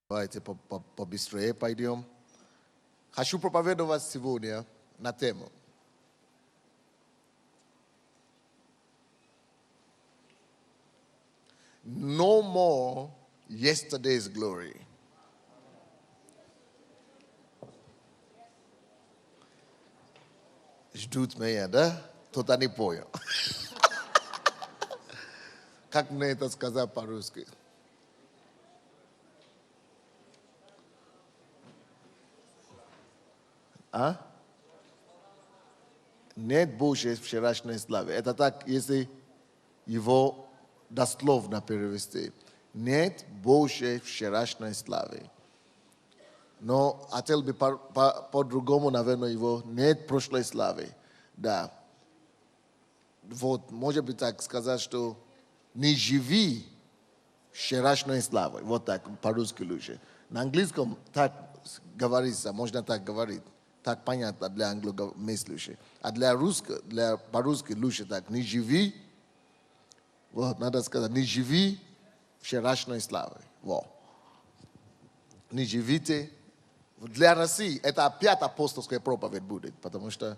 Давайте побыстрее пойдем. Хочу проповедовать сегодня на тему No more yesterday's glory. Ждут меня, да? Кто-то не понял. Как мне это сказать по-русски? А? Нет больше вчерашней славы. Это так, если его дословно перевести. Нет больше вчерашней славы. Но хотел бы по-другому, наверное, его нет прошлой славы. Да. Вот, может быть так сказать, что не живи вчерашней славой. Вот так, по-русски лучше. На английском так говорится, можно так говорить. Так понятно для англомыслящих. А по-русски лучше так. Не живи, вот, надо сказать, не живи вчерашней славой. Вот. Не живите. Для России это опять апостольская проповедь будет, потому что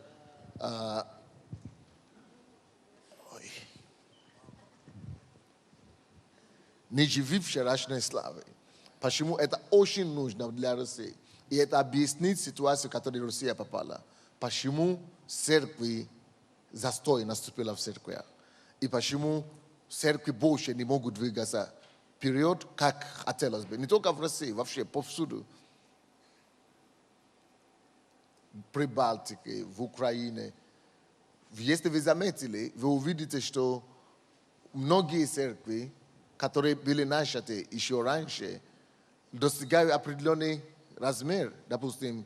не живи вчерашней славой. Почему это очень нужно для России? И это объяснит ситуацию, в которую Россия попала. Почему церкви застой наступила в церкви. И почему церкви больше не могут двигаться вперед, как хотелось бы. Не только в России, вообще повсюду. В Прибалтике, в Украине. Если вы заметили, вы увидите, что многие церкви, которые были начаты еще раньше, достигают определенный размер, допустим,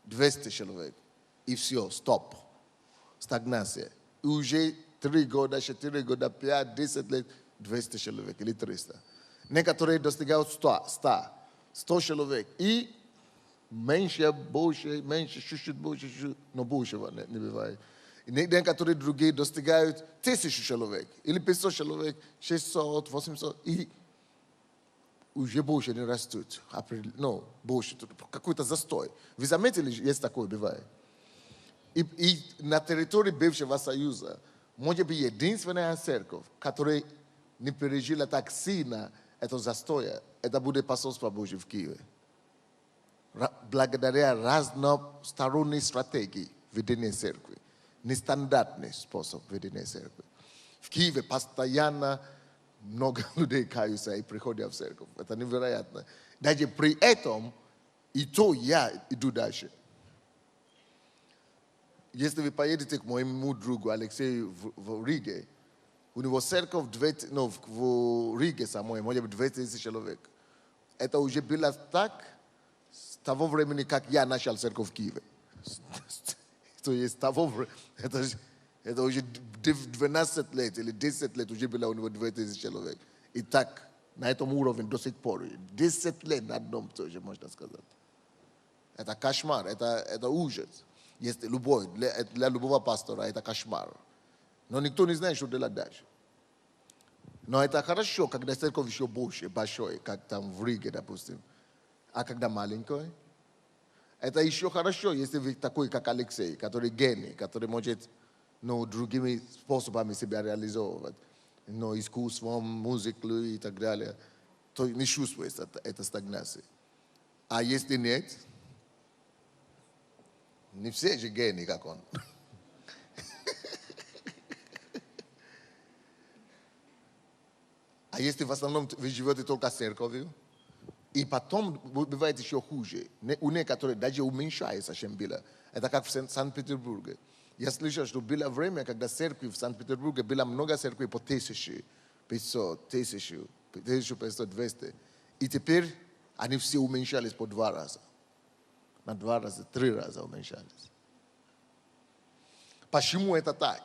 200 человек. И все, стоп. Стагнация. И уже 3 года, 4 года, 5, 10 лет, 200 человек или 300. Некоторые достигают 100 человек. И меньше, больше, меньше, чуть-чуть больше, чуть-чуть, но больше не бывает. И некоторые другие достигают 1000 человек, или 500 человек, 600, 800, и уже больше не растут. Ну, больше, какой-то застой. Вы заметили, есть такое, бывает? И на территории бывшего Союза, может быть, единственная церковь, которая не пережила так сильно это застоя, это будет посольство Божье в Киеве. Благодаря разносторонней стратегии ведения церкви. Нестандартный способ ведения церкви. В Киеве постоянно много людей каются и приходят в церковь. Это невероятно. Даже при этом, и то я иду дальше. Если вы поедете к моему другу Алексею в Риге, у него церковь в Риге самой, может быть, 2000 человек. Это уже было так с того времени, как я начал церковь в Киеве. То есть того времени, это уже 12 лет или 10 лет уже было у него 2000 человек. И так, на этом уровне до сих пор. 10 лет на одном тоже, можно сказать. Это кошмар, это ужас. Есть любой, для любого пастора это кошмар. Но никто не знает, что делать дальше. Но это хорошо, когда церковь еще больше, большой, как там в Риге, допустим. А когда маленькой, это еще хорошо, если вы такой, как Алексей, который гений, который может другими способами себя реализовывать. Искусством, музыкой и так далее. То не чувствуется эта стагнация. А если нет, не все же гении, как он. А если в основном вы живете только церковью, и потом бывает еще хуже. У некоторых даже уменьшается, чем было. Это как в Санкт-Петербурге. Я слышал, что было время, когда церкви в Санкт-Петербурге было много церквей по 1500, 1500, 200. И теперь они все уменьшались по 2 раза. На 2 раза, 3 раза уменьшались. Почему это так?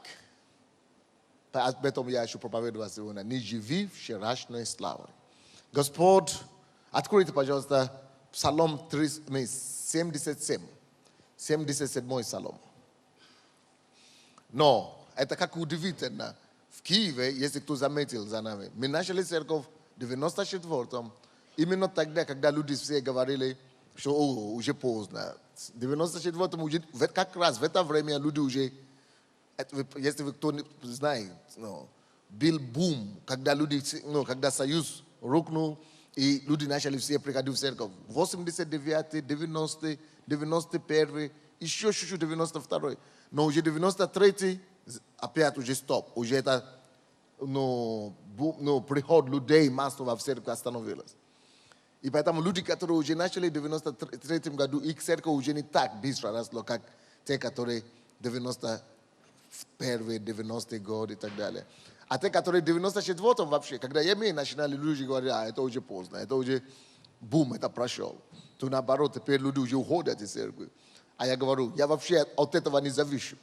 Об этом я еще проповедовал сегодня. Не живи вчерашней славой. Господь, откройте, пожалуйста, Псалом 77. 77-й Псалом. Но это как удивительно. В Киеве, если кто заметил за нами, мы начали церковь в 94-м, Именно тогда, когда люди все говорили, что уже поздно. 94-м уже, как раз в это время люди уже, если вы кто не знает, был бум, когда люди, когда Союз рухнул, и люди начали все приходить в церковь. 89-й, 90-й, 91-й, еще чуть-чуть 92-й. Но уже 93-й, опять уже стоп. Уже это, приход людей массово в церковь остановилось. И поэтому люди, которые уже начали в 93-м году, их церковь уже не так быстро росло, как те, которые 91-й, 90-й год и так далее. А те, которые в 94-м вообще, когда ЕМИ начинали, люди говорят, это уже поздно, это уже бум, это прошел. То наоборот, теперь люди уже уходят из церкви. А я говорю, я вообще от этого не завишу.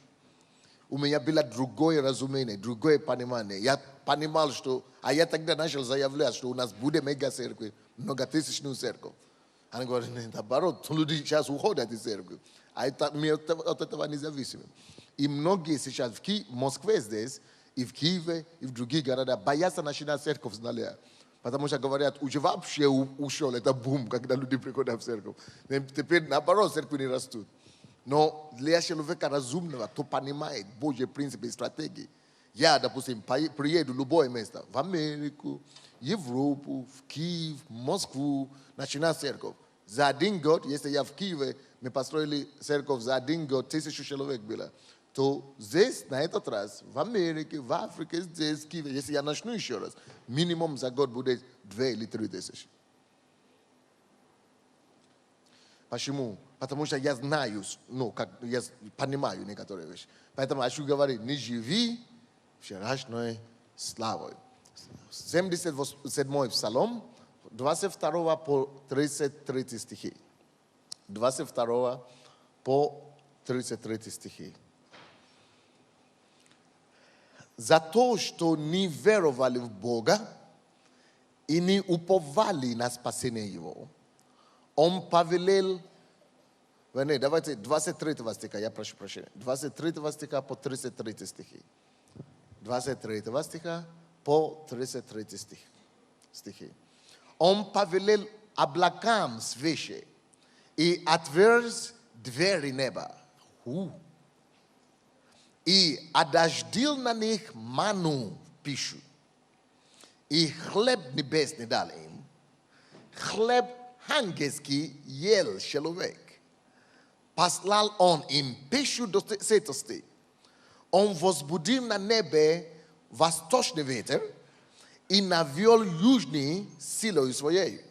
У меня было другое разумение, другое понимание. Я понимал, что... А я тогда начал заявлять, что у нас будет мега-церковь, многотысячную церковь. Они говорят, наоборот, люди сейчас уходят из церкви. А мы от этого не зависим. И многие сейчас в Москве здесь, и в Киеве, и в других городах боятся начинать церковь с нуля. Потому что говорят, уже вообще ушел, это бум, когда люди приходят в церковь. Теперь наоборот, церкви не растут. Но для человека разумного, кто понимает Божьи принципы и стратегии, я, допустим, приеду в любое место, в Америку, Европу, в Киев, в Москву, начинать церковь. За один год, если я в Киеве, мы построили церковь за один год, 1000 человек было. То здесь, на этот раз, в Америке, в Африке, здесь, в Киеве, если я начну еще раз, минимум за год будет 2 или 3 тысячи. Почему? Потому что я знаю, я понимаю некоторые вещи. Поэтому хочу говорить, не живи вчерашней славой. 77-й Псалом, 22 по 33 стихи. 22 по 33 стихи. За то, что не веровали в Бога и не уповали на спасение Его, Он повелел, давайте 23 стиха, я прошу прощения, 23 стиха по 33 стихи. 23 стиха по 33 стихи. Он повелел облакам свыше и отверз двери неба. И одождил на них ману пищу. И хлеб небесный дал им. Хлеб ангельский ел человек. Послал он им пищу до сытости. Он возбудил на небе восточный ветер и навел южный силой своей.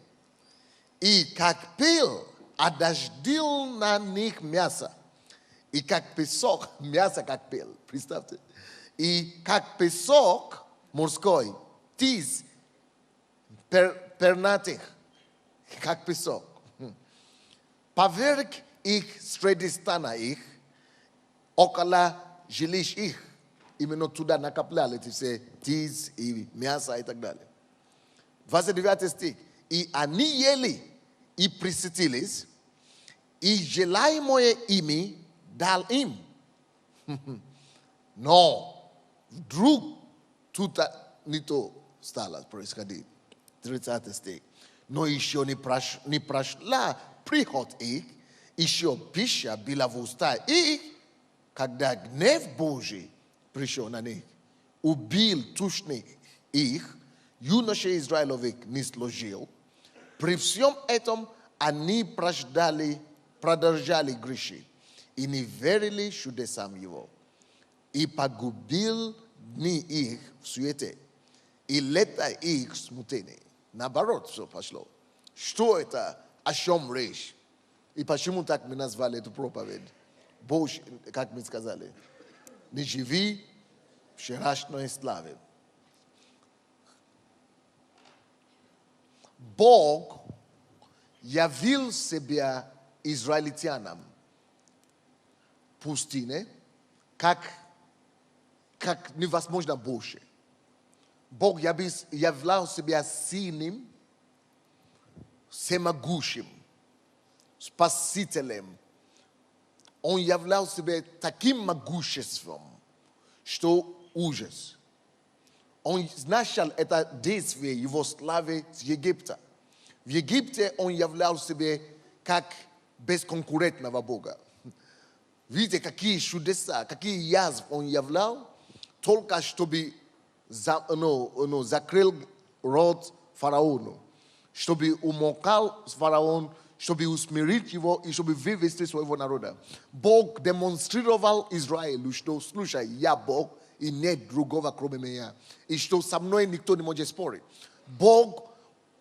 И как пил, одождил на них мясо. И как песок, мясо как пил, представьте. И как песок морской, птиц пернатых, как песок. Поверг их среди стана их, около жилищ их. Именно туда накопляли все птиц и мясо и так далее. 29 стих. И они ели и присытились, и желаемое ими дал им. Но вдруг тут не то стало происходить. 30 стих. Но еще не прошла приход их, еще пища была в уста их, когда гнев Божий пришел на них. Убил тушных их, юношей Израиловых не сложил. При всем этом они продолжали грешить и не верили чудесам его. И погубил дни их в суете, и лета их в смутении. Наоборот, все пошло. Что это? О чем речь? И почему так мы назвали эту проповедь? Бог, как мы сказали, не живи вчерашней славе. Бог явил себя израильтянам в пустыне, как невозможно больше. Бог являл себя сильным, всемогущим, спасителем. Он являл себя таким могуществом, что ужас. Он начал это действие его славы с Египта. В Египте он являл себе как бесконкурентного Бога. Видите, какие чудеса, какие язвы он являл, только чтобы закрыл рот фараону, чтобы умолкал фараон, чтобы усмирить его и чтобы вывести своего народа. Бог демонстрировал Израилю, что, слушай, я Бог, и нет другого, кроме меня. И что со мной никто не может спорить. Бог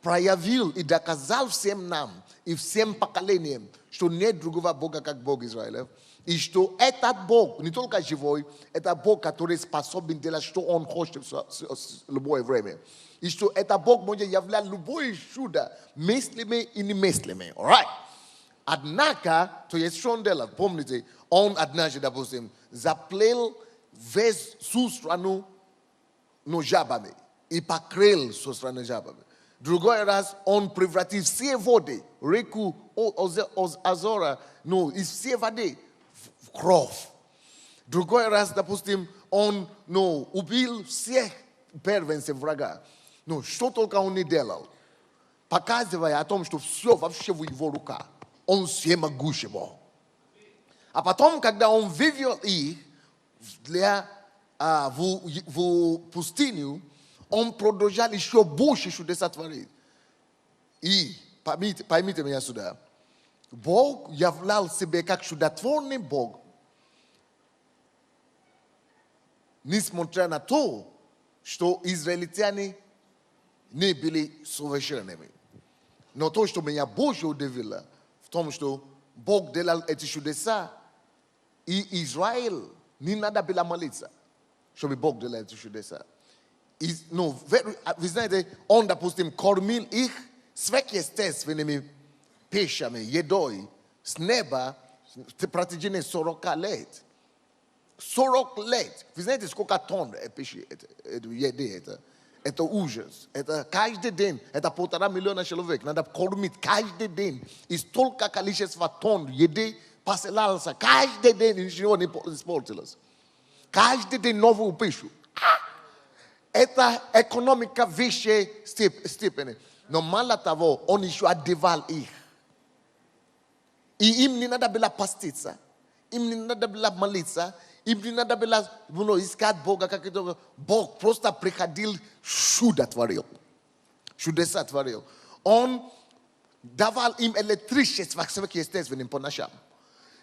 проявил и доказал всем нам и всем поколениям, что нет другого Бога, как Бог Израиля. И что этот Бог не только живой, это Бог, который способен делать, что Он хочет в любое время. И что это Бог может являть любое чудо, мыслимое и немыслимое. Alright. Однако, то есть что он делал? Помните, он однажды, допустим, заплел весь всю страну жабами и покрыл всю страну жабами. Другой раз он превратил все воды, реку Азора, из всей воды в кровь. Другой раз, допустим, он убил всех первенцев врага. Что только он не делал, показывая о том, что все вообще в его руках. Он всемогущий Бог. А потом, когда он вывел их в пустыню, он продолжал еще больше чудеса творить. И поймите меня сюда. Бог являл себя как чудотворный Бог, несмотря на то, что израильтяне не были совершенными. Но то, что меня больше удивило, в том, что Бог делал эти чудеса, и Израиль не надо было молиться, чтобы Бог делал эти чудеса. Вы знаете, он, допустим, кормил их сверхъестественными пищами, едой с неба в протяжении 40 лет. 40 лет. Вы знаете, сколько тонн пищи, еды это? Это ужас. Это каждый день, это 1,5 миллиона человек. Надо кормить каждый день. И столько количества тонн еды посылалось. Каждый день ничего не испортилось. Каждый день новую пищу. Это экономика высшей степени. Но мало того, он еще одевал их. И им не надо было поститься. Им не надо было молиться. Им не надо было искать Бога. Бог просто приходил, чудо творил. Чудеса творил. Он давал им электричество сверхъестественным по ночам.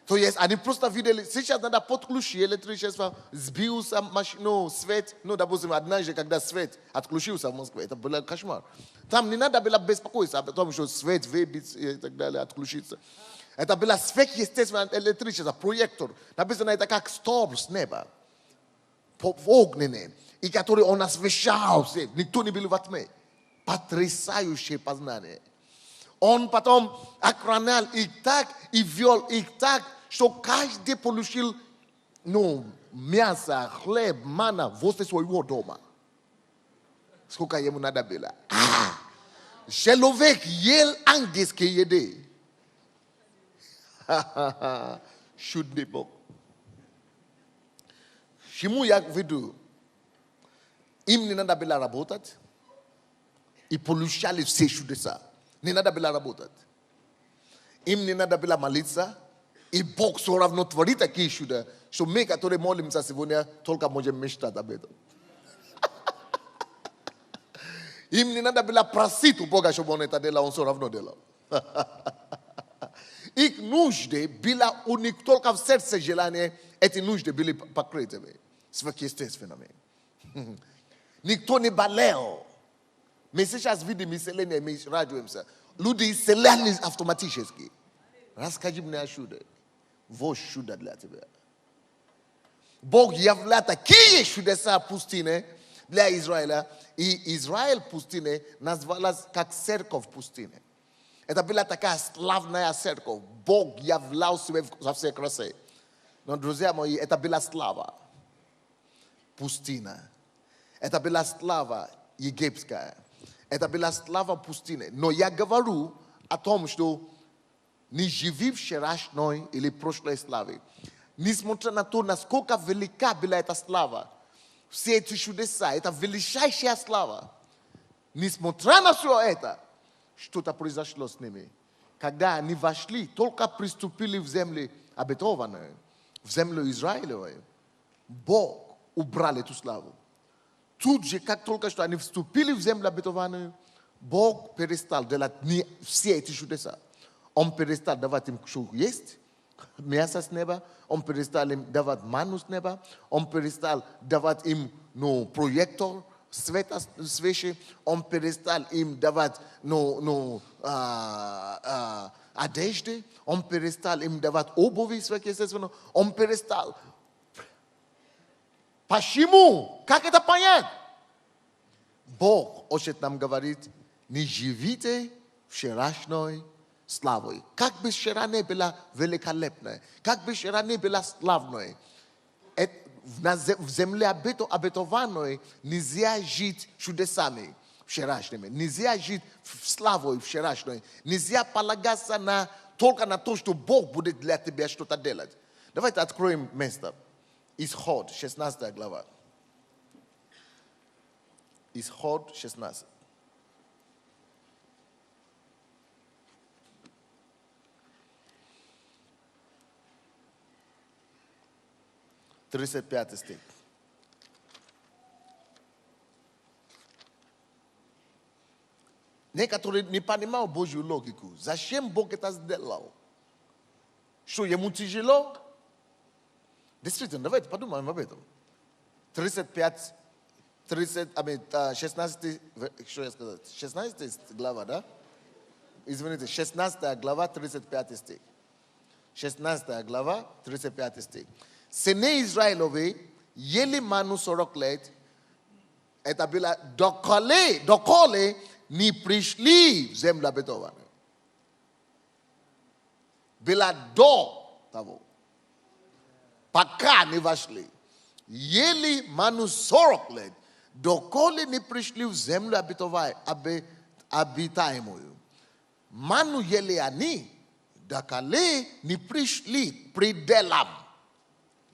То есть они просто видели, сейчас надо подключить электричество, сбился свет. Допустим, однажды, когда свет отключился в Москве, это был кошмар. Там не надо было беспокоиться о том, что свет выбить и так далее, отключиться. Это было сверхъестественное электричество, проектор. Написано, это как столб с неба, огненный, и который он освещал всех. Никто не был во тьме. Потрясающее познание. Он потом охранял их так и вел их так, что каждый получил мясо, хлеб, манна возле своего дома. Сколько ему надо было. Человек ел ангельские еды. Чудный Бог. Чему я веду? Им не надо было работать и получали все чудеса. Не надо было работать. Им не надо было молиться. И Бог все равно творит такие чудо, что мы, которые молимся сегодня, только можем мечтать об этом. Им не надо было просить у Бога, чтобы он это делал, он все равно делал. Их нужды были у них только в сердце желания, эти нужды были покрытыми, сверхъестественными. Никто не болел. Мы сейчас видим исцеление, мы радуемся. Люди исцелялись автоматически. Расскажи мне о чуде. Вот чудо для тебя. Бог являл такие чудеса в пустыне для Израиля. И Израиль в пустыне назвалась как церковь в пустыне. Это была такая славная церковь. Бог являл себя во всей красе. Но, друзья мои, это была слава. Пустыня. Это была слава египетская. Это была слава пустыни. Но я говорю о том, что не живи вчерашней или прошлой славе. Несмотря на то, насколько велика была эта слава, все эти чудеса, это величайшая слава. Несмотря на все это, что-то произошло с ними. Когда они вошли, только приступили в земли обетованные, в землю Израилевую, Бог убрал эту славу. Тут же, как только что они вступили в землю обетованную, Бог перестал делать все эти чудеса. Он перестал давать им что есть, мясо с неба, он перестал им давать ману с неба, он перестал давать им проектор, света свечи, он перестал им давать одежды, он перестал им давать обуви сверхъестественно, он перестал. Почему? Как это понять? Бог хочет нам говорить, не живите вчерашней славой. Как бы вчера не была великолепной, как бы вчера не была славной, в земле обетованной нельзя жить чудесами вчерашними, нельзя жить славой вчерашней, нельзя полагаться только на то, что Бог будет для тебя что-то делать. Давайте откроем место. Исход, 16 глава. Исход 16. Тридцать пятый стих. Некоторые не понимают Божью логику. Зачем Бог это сделал? Что, ему тяжело? Действительно, давайте подумаем об этом. 16, что я сказал? 16 глава, да? Извините, 16 глава, 35 стих. 16 глава, 35 стих. Сыны Израиловы ели ману 40 лет. Это было доколе не пришли в землю обетованную. Было до того. Пока не вошли. Ели ману 40 лет. Доколе не пришли в землю обитаемую. Ману ели они. Доколе не пришли к пределам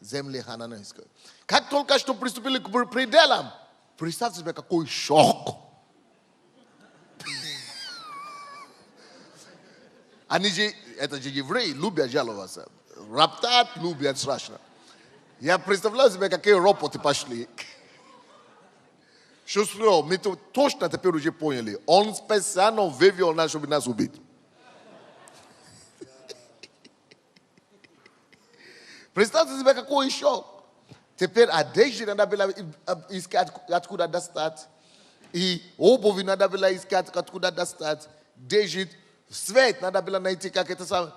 земли хананейской. Как только что приступили к пределам, представьте себе, какой шок. Они же, это же евреи, любят жаловаться. Роптать, любят страшно. Я представляю себе, какие ропоты пошли. Что мы точно теперь уже поняли. Он специально вывел нас, чтобы нас убить. Представьте себе, какой шок. Теперь одежды надо было искать, откуда достать. И обуви надо было искать, откуда достать. Одежды, свет надо было найти, как это самое.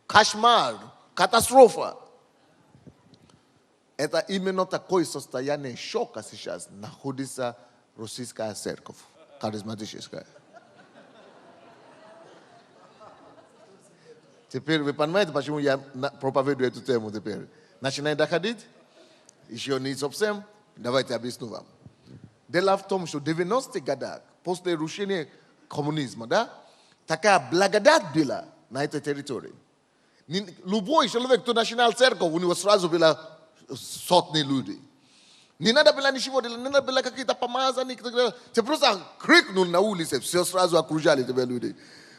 Кошмар, катастрофа. Это именно такое состояние шока сейчас находится российская церковь, харизматическая. Теперь вы понимаете, почему я проповедую эту тему теперь? Начинает доходить? Еще не совсем? Давайте объясню вам. Дело в том, что в 90-х годах, после разрушения коммунизма, да, такая благодать была на этой территории. Любой человек, кто начинал церковь, у него сразу было сотни людей. Не надо было ничего делать, не надо было какие-то помазания. Ты просто крикнул на улице, все сразу окружали тебя люди.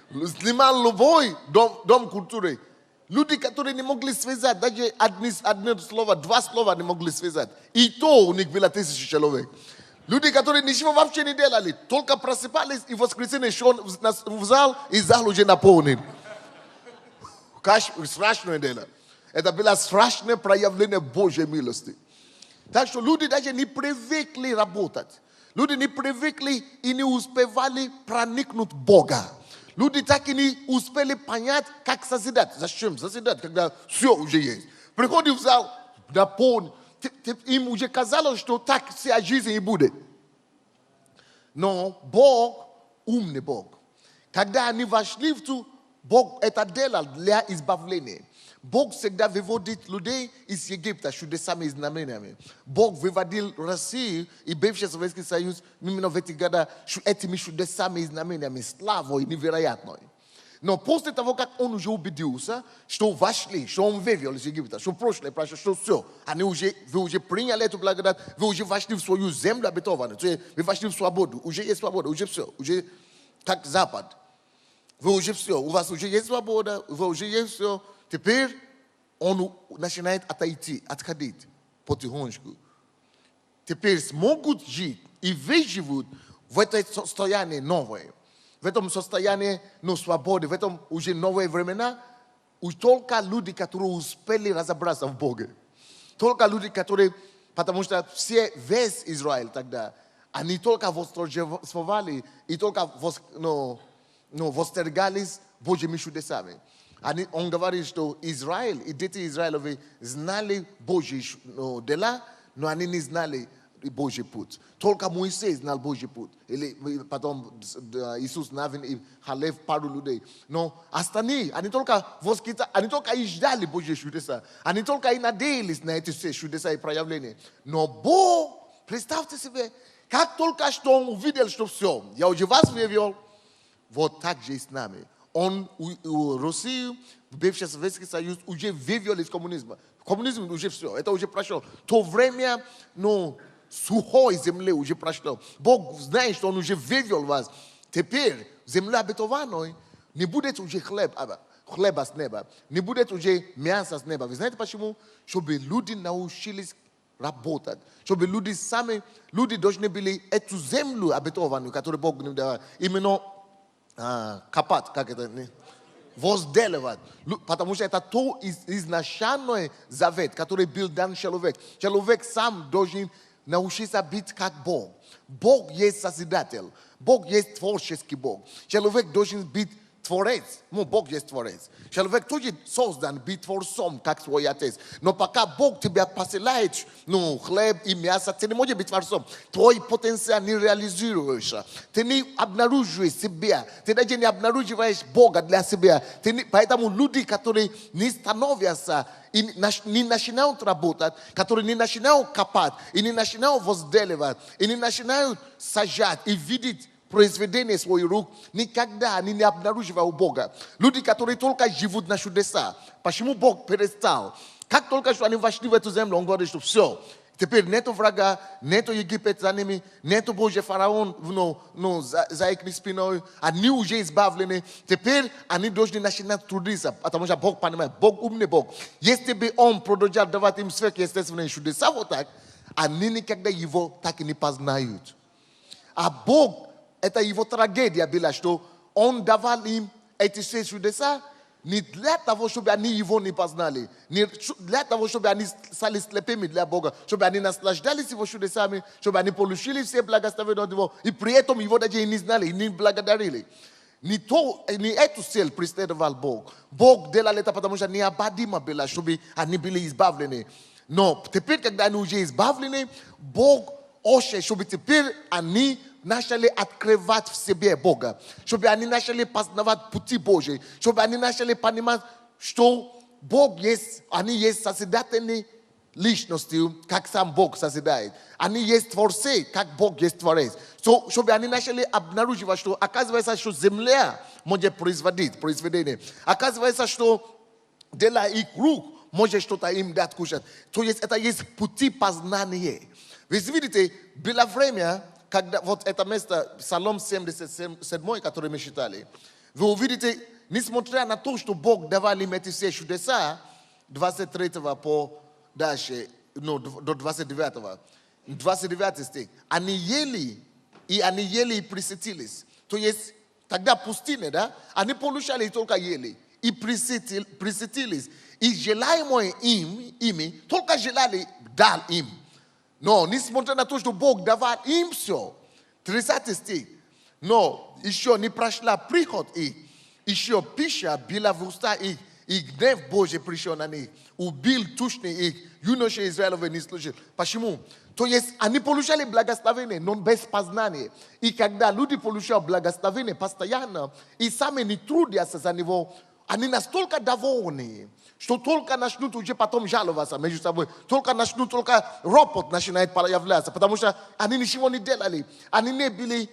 Снимал любой дом культуры. Люди, которые не могли связать, даже одно слово, два слова не могли связать. И то у них было 1000 человек. Люди, которые ничего вообще не делали, только просыпались и в воскресенье шел в зал, и зал уже наполнен. Страшное дело. Это было страшное проявление Божьей милости. Так что люди даже не привыкли работать. Люди не привыкли и не успевали проникнуть в Бога. Люди так и не успели понять, как созидать. Зачем созидать, когда все уже есть? Приходит в зал, наполнен. Им уже казалось, что так вся жизнь и будет. Но Бог, умный Бог. Когда они вошли в ту, Бог это делал для избавления. Бог всегда выводит людей из Египта чудесами и знамениями. Бог выводил Россию и бывший Советский Союз именно в эти годы этими чудесами и знамениями, славой невероятной. Но после того, как он уже убедился, что вошли, что он вывел из Египта, что прошлое, что все, вы уже приняли эту благодать, вы уже вошли в свою землю обетованную, вы вошли в свободу, уже есть свобода, уже все, уже как Запад. вы уже все, у вас уже есть свобода, вы уже есть все. Теперь он начинает отойти, отходить потихонечку. Теперь смогут жить и выживут в этом состоянии новое. В этом состоянии свободы, в этом уже новые времена. Только люди, которые успели разобраться в Боге. Только люди, которые, потому что весь Израиль тогда, они только восторжествовали и только восторгались Божьими чудесами. Он говорит, что Израиль и дети Израилевы знали Божьи дела, но они не знали Божий путь. Только Моисей знал Божий путь. Или потом Иисус Навин и Халев пару людей. Но остальные, они только и ждали Божьи чудеса. Они только и надеялись на эти все чудеса и проявления. Но Бог, представьте себе, как только что он увидел, что все, я уже вас вывел, вот так же и с нами. Он Россию, бывший Советский Союз, уже вывел из коммунизма. Коммунизм уже все, это уже прошло. То время, сухой земли уже прошло. Бог знает, что Он уже вывел вас. Теперь земля обетованной не будет уже хлеба с неба, не будет уже мяса с неба. Вы знаете почему? Чтобы люди научились работать. Чтобы люди должны были эту землю обетованную, которую Бог им дал, именно копать, как это, возделывать. Потому что это то изначальный завет, который был дан человек. Человек сам должен научиться быть как Бог. Бог есть Созидатель. Бог есть творческий Бог. Человек должен быть Творец. Бог есть Творец. Человек тоже создан быть Творцом, как свой Отец. Но пока Бог тебя посылает хлеб и мясо, ты не можешь быть Творцом. Твой потенциал не реализуешься. Ты не обнаруживаешь себя. Ты даже не обнаруживаешь Бога для себя. Поэтому люди, которые не становятся и не начинают работать, которые не начинают копать, и не начинают возделывать, и не начинают сажать и видеть произведение своих рук, никогда они не обнаруживают Бога. Люди, которые только живут на чудеса. Почему Бог перестал? Как только что они вошли в эту землю, Он говорит, что все, теперь нету врага, нету Египет за ними, нету Божий фараон за их спиной, они уже избавлены. Теперь они должны начинать трудиться, потому что Бог понимает, Бог умный Бог. Если бы Он продолжал давать им сверхъестественные чудеса вот так, они никогда Его так и не познают. А Бог, это Его трагедия была, что Он давал им эти все чудеса не для того, чтобы они Его не познали, не для того, чтобы они стали слепыми для Бога, чтобы они наслаждались Его чудесами, чтобы они получили все благословения от Него, и при этом Его даже и не знали, и не благодарили. Не эту цель преследовал Бог. Бог делал это, потому что необходимо было, чтобы они были избавлены. Но теперь, когда они уже избавлены, Бог хочет, чтобы теперь они начали открывать в себе Бога, чтобы они начали познавать пути Божьи, чтобы они начали понимать, что Бог есть, они есть созидательные личности, как сам Бог созидает. Они есть творцы, как Бог есть творец. Чтобы они начали обнаруживать, что оказывается, что земля может производить произведение. Оказывается, что дела их рук может что-то им дать кушать. То есть это есть пути познания. Вы видите, было время, когда вот это место, Псалом 77, который мы читали, вы увидите, несмотря на то, что Бог давал им эти все чудеса, 23 по дальше, до 29, 29 стих, они ели и присытились. То есть, тогда пустыня, да? Они получали и только ели, и присытились. И желаемое ими, только желали, дал им. Но, несмотря на то, что Бог давал им все, 30 стих, но еще не прошла приход их, еще пища была в уста их, и гнев Божий пришел на них, убил тучный их, юноши Израилевы не служили. Почему? То есть они получали благословение, но без познания. И когда люди получают благословение постоянно, и сами не трудятся за него, они настолько довольны, Что только начнут уже потом жаловаться между собой. Только начнут только ропот начинает появляться. Потому что они ничего не делали. Они не были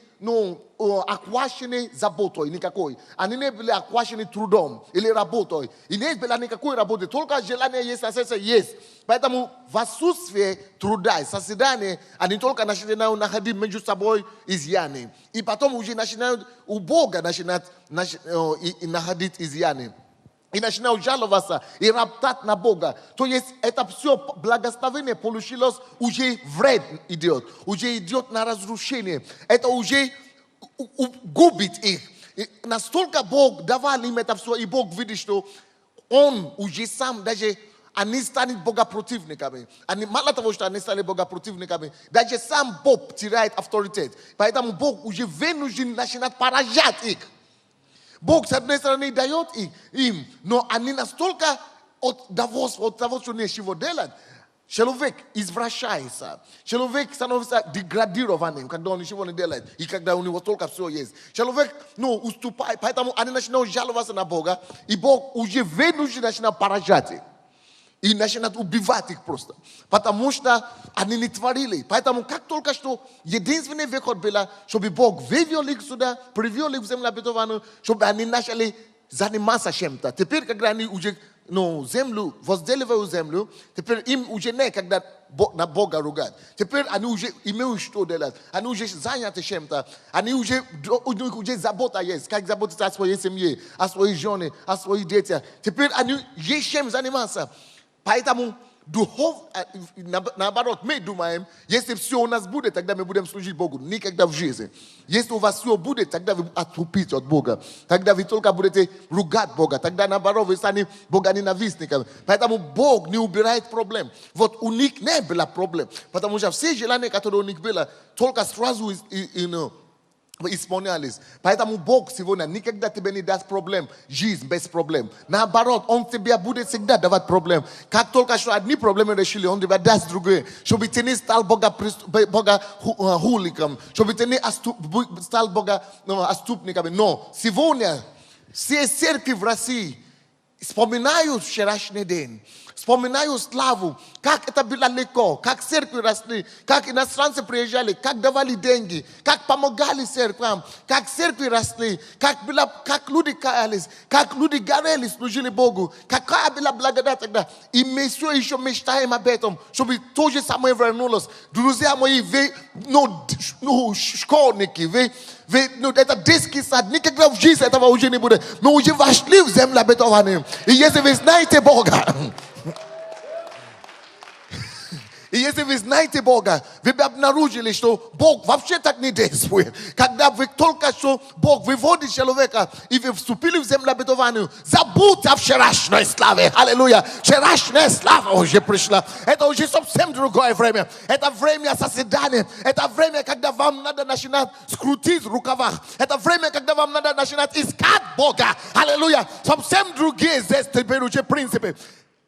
охвачены заботой никакой. Они не были охвачены трудом или работой. И не было никакой работы. Только желание есть, а сердце есть. Поэтому в отсутствии труда и созидания они только начинают находить между собой изъяны. И потом уже начинают у Бога начинают находить изъяны. И начинают жаловаться и роптать на Бога. То есть это все благословение получилось, уже вред идет. Уже идет на разрушение. Это уже губит их. И настолько Бог давал им это все, и Бог видит, что Он уже сам даже... Они станут богопротивниками. Они, мало того, что они стали богопротивниками, даже сам Бог теряет авторитет. Поэтому Бог уже вынужден начинать поражать их. Бог, с одной стороны, дает им, но они настолько от того, что нечего делать. Человек извращается. Человек становится деградированным, когда он ничего не делает. И когда у него только все есть. Человек, уступает. Поэтому они начинают жаловаться на Бога. И Бог уже вынужден начинает поражать их. И начинают убивать их просто. Потому что они не творили. Поэтому как только что единственный выход был, чтобы Бог вывел их сюда, привел их в землю обетованную, чтобы они начали заниматься чем-то. Теперь, когда они уже землю, возделывают землю, теперь им уже не когда на Бога ругать. Теперь они уже имеют что делать. Они уже заняты чем-то. У них уже забота есть. Как заботиться о своей семье, о своей жене, о своих детях. Теперь они есть чем заниматься. Поэтому наоборот, мы думаем, если все у нас будет, тогда мы будем служить Богу. Никогда в жизни. Если у вас все будет, тогда вы отступите от Бога. Тогда вы только будете ругать Бога. Тогда наоборот, вы станете богоненавистниками. Поэтому Бог не убирает проблем. Вот у них не было проблем. Потому что все желания, которые у них было, только сразу исполнялись. Поэтому Бог сегодня никогда тебе не даст проблем, жизнь без проблем. Наоборот, Он тебе будет всегда давать проблем. Как только что одни проблемы решили, Он тебе даст другие. Чтобы ты не стал богохульником, чтобы ты не стал богоотступником. Но сегодня все церкви в России вспоминают вчерашний день. Вспоминаю славу, как это было легко, как церкви росли, как иностранцы приезжали, как давали деньги, как помогали церквам, как церкви росли, как люди каялись, как люди горели, служили Богу, какая была благодать тогда. И мы все еще мечтаем об этом, чтобы то же самое вернулось. Друзья мои, вы, школьники, это детский сад, никогда в жизни этого уже не будет. Мы уже вошли в землю обетованную. И если вы знаете Бога, и если вы знаете Бога, вы бы обнаружили, что Бог вообще так не действует. Когда вы только что Бог выводит человека, и вы вступили в землю обетованную, забудьте о вчерашней славе. Аллилуйя. Вчерашняя слава уже пришла. Это уже совсем другое время. Это время созидания. Это время, когда вам надо начинать скрутить рукава. Это время, когда вам надо начинать искать Бога. Аллилуйя. Совсем другие здесь теперь уже принципы.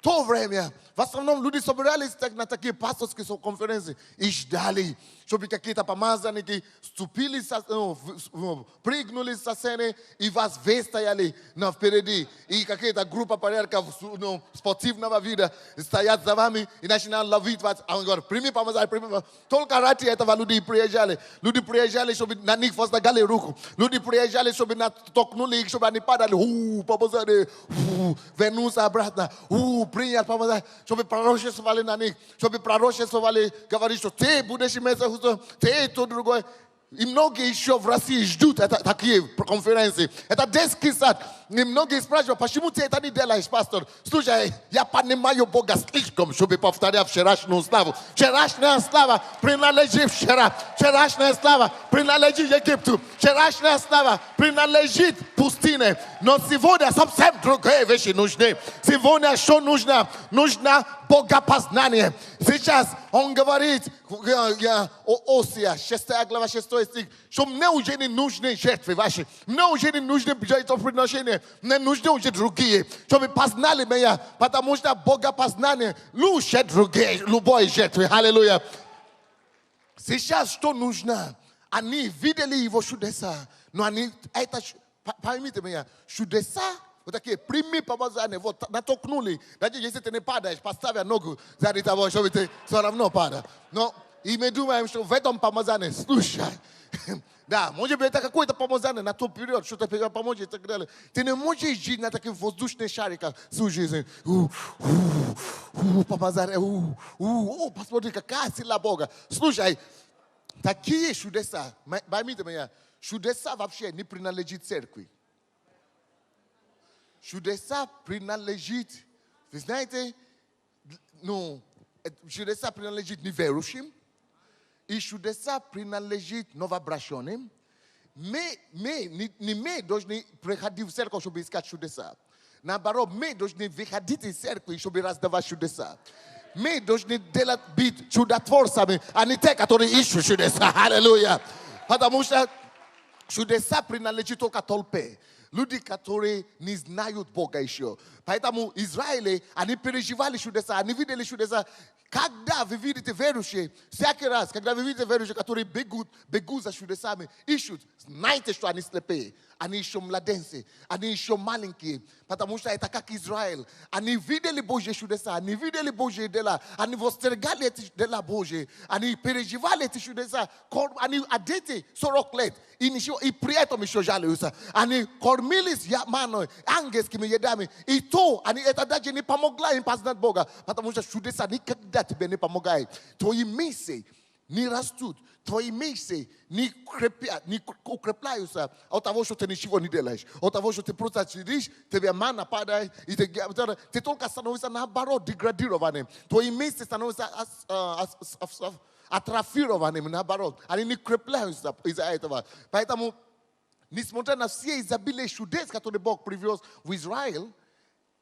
То время, в основном люди собирались на такие пасторские конференции и ждали, чтобы какие-то помазанники вступили, прыгнули со сцены и вас выстояли впереди. И какая-то группа порядков спортивного вида стоят за вами и начинают ловить вас. А он говорит, прими помазание, прими помазание. Только ради этого люди приезжали. Люди приезжали, чтобы на них возлагали руку. Люди приезжали, чтобы толкнули их, чтобы они падали. Помазание, вернуться обратно. Принять помазание, чтобы пророчествовали на них. Чтобы пророчествовали, говорить, что ты будешь иметь ты то другое. И многие еще в России ждут такие конференции. Это детский сад. И многие спрашивают, почему ты это не делаешь, пастор? Слушай, я понимаю Бога слишком, чтобы повторять вчерашнюю славу. Вчерашняя слава принадлежит вчера. Вчерашняя слава принадлежит Египту. Вчерашняя слава принадлежит пустыне. Но сегодня совсем другие вещи нужны. Сегодня что нужно? Нужно богопознание. Сейчас он говорит, Осия, 6 глава, 6 стих, что мне уже не нужны жертвы ваши. Мне уже не нужны жертвоприношения. Мне нужны уже другие, чтобы познали меня. Потому что богопознание лучше другие, любой жертвы. Аллилуйя. Сейчас что нужно? Они видели его чудеса. Но они, поймите меня, чудеса Вот такие, прими помазание, вот натолкнули. Значит, если ты не падаешь, поставь ногу сзади того, чтобы ты все равно падал. Но и мы думаем, что в этом помазании, слушай, да, может быть, это какое-то помазание на тот период, что-то поможет и так далее. Ты не можешь жить на таких воздушных шариках всю жизнь. Помазание, посмотри, какая сила Бога. Слушай, такие чудеса, поймите меня, чудеса вообще не принадлежат церкви. Чудеса принадлежат, вы знаете, ну, чудеса принадлежат неверующим, и чудеса принадлежат новообращенным. Не мы должны приходить в церковь, чтобы искать чудеса. Наоборот, мы должны выходить из церкви, чтобы раздавать чудеса. Мы должны быть чудотворцами, а не те, которые ищут чудеса. Аллилуйя. Потому что чудеса принадлежат только толпе. Люди, которые не знают Бога еще. Поэтому Израиль, они переживали чудеса, они видели чудеса. Когда вы видите верующие, всякий раз, когда вы видите верующие, которые бегут за чудесами, ищут, знайте, что они слепые. Они еще младенцы, они еще маленькие. Потому что это как Израиль. Они видели Божьи чудеса, они видели Божьи дела, они восторгали эти дела Божьи, они переживали эти чудеса. Они одеты 40 лет, и при этом еще жалуются. Они кормились маной, ангельскими едами. И то, это даже не помогло им познать Бога. Потому что чудеса никогда тебе не помогают. Твои мысли не растут. Твои мысли не укрепляются от того, что ты ничего не делаешь. От того, что ты просто сидишь, тебе мана падает, и ты только становишься наоборот деградированным. Твои мысли становятся атрофированными, наоборот. Они не укрепляются из-за этого. Поэтому, несмотря на все изобилие чудес, которые Бог привез в Израиль,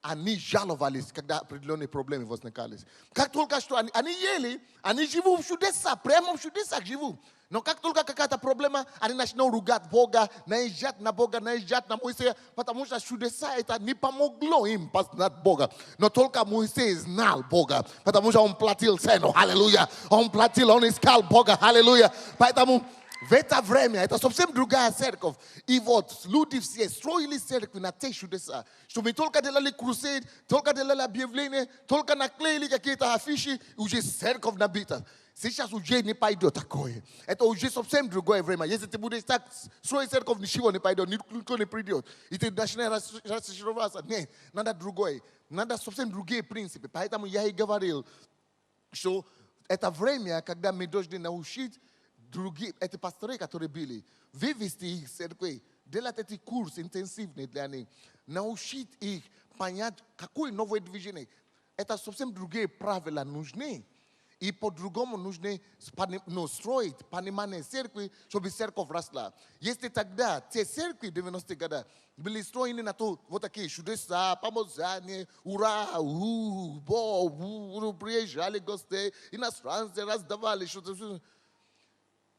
они жаловались, когда определенные проблемы возникали. Как только что они ели, они живут в чудесах, прямо в чудесах живут. Но как только какая-то проблема, они начинают ругать Бога, наезжать на Бога, наезжать на Моисея, потому что чудеса это не помогло им познать Бога. Но только Моисей знал Бога, потому что он платил цену, аллилуйя. Он искал Бога, аллилуйя. Поэтому в это время, это совсем другая церковь. И вот люди все строили церкви на те чудеса. Чтобы только делали крусейд, только делали объявления, только наклеили какие-то афиши, и уже церковь набита. Сейчас уже не пойдет такое. Это уже совсем другое время. Если ты будешь так строить церковь, ничего не пойдет, никто не придет. И ты начинаешь разочароваться. Нет, надо другое. Надо совсем другие принципы. Поэтому я и говорил, что это время, когда мы должны научить другие, эти пасторы, которые были, вывести их в церкви, делать эти курсы интенсивные для них, научить их понять, какое новое движение. Это совсем другие правила нужны. И по-другому нужно строить понимание церкви, чтобы церковь росла. Если тогда те церкви 90-х годов были строены на то, вот такие чудеса, помазания, ура, приезжали гости, иностранцы раздавали что-то,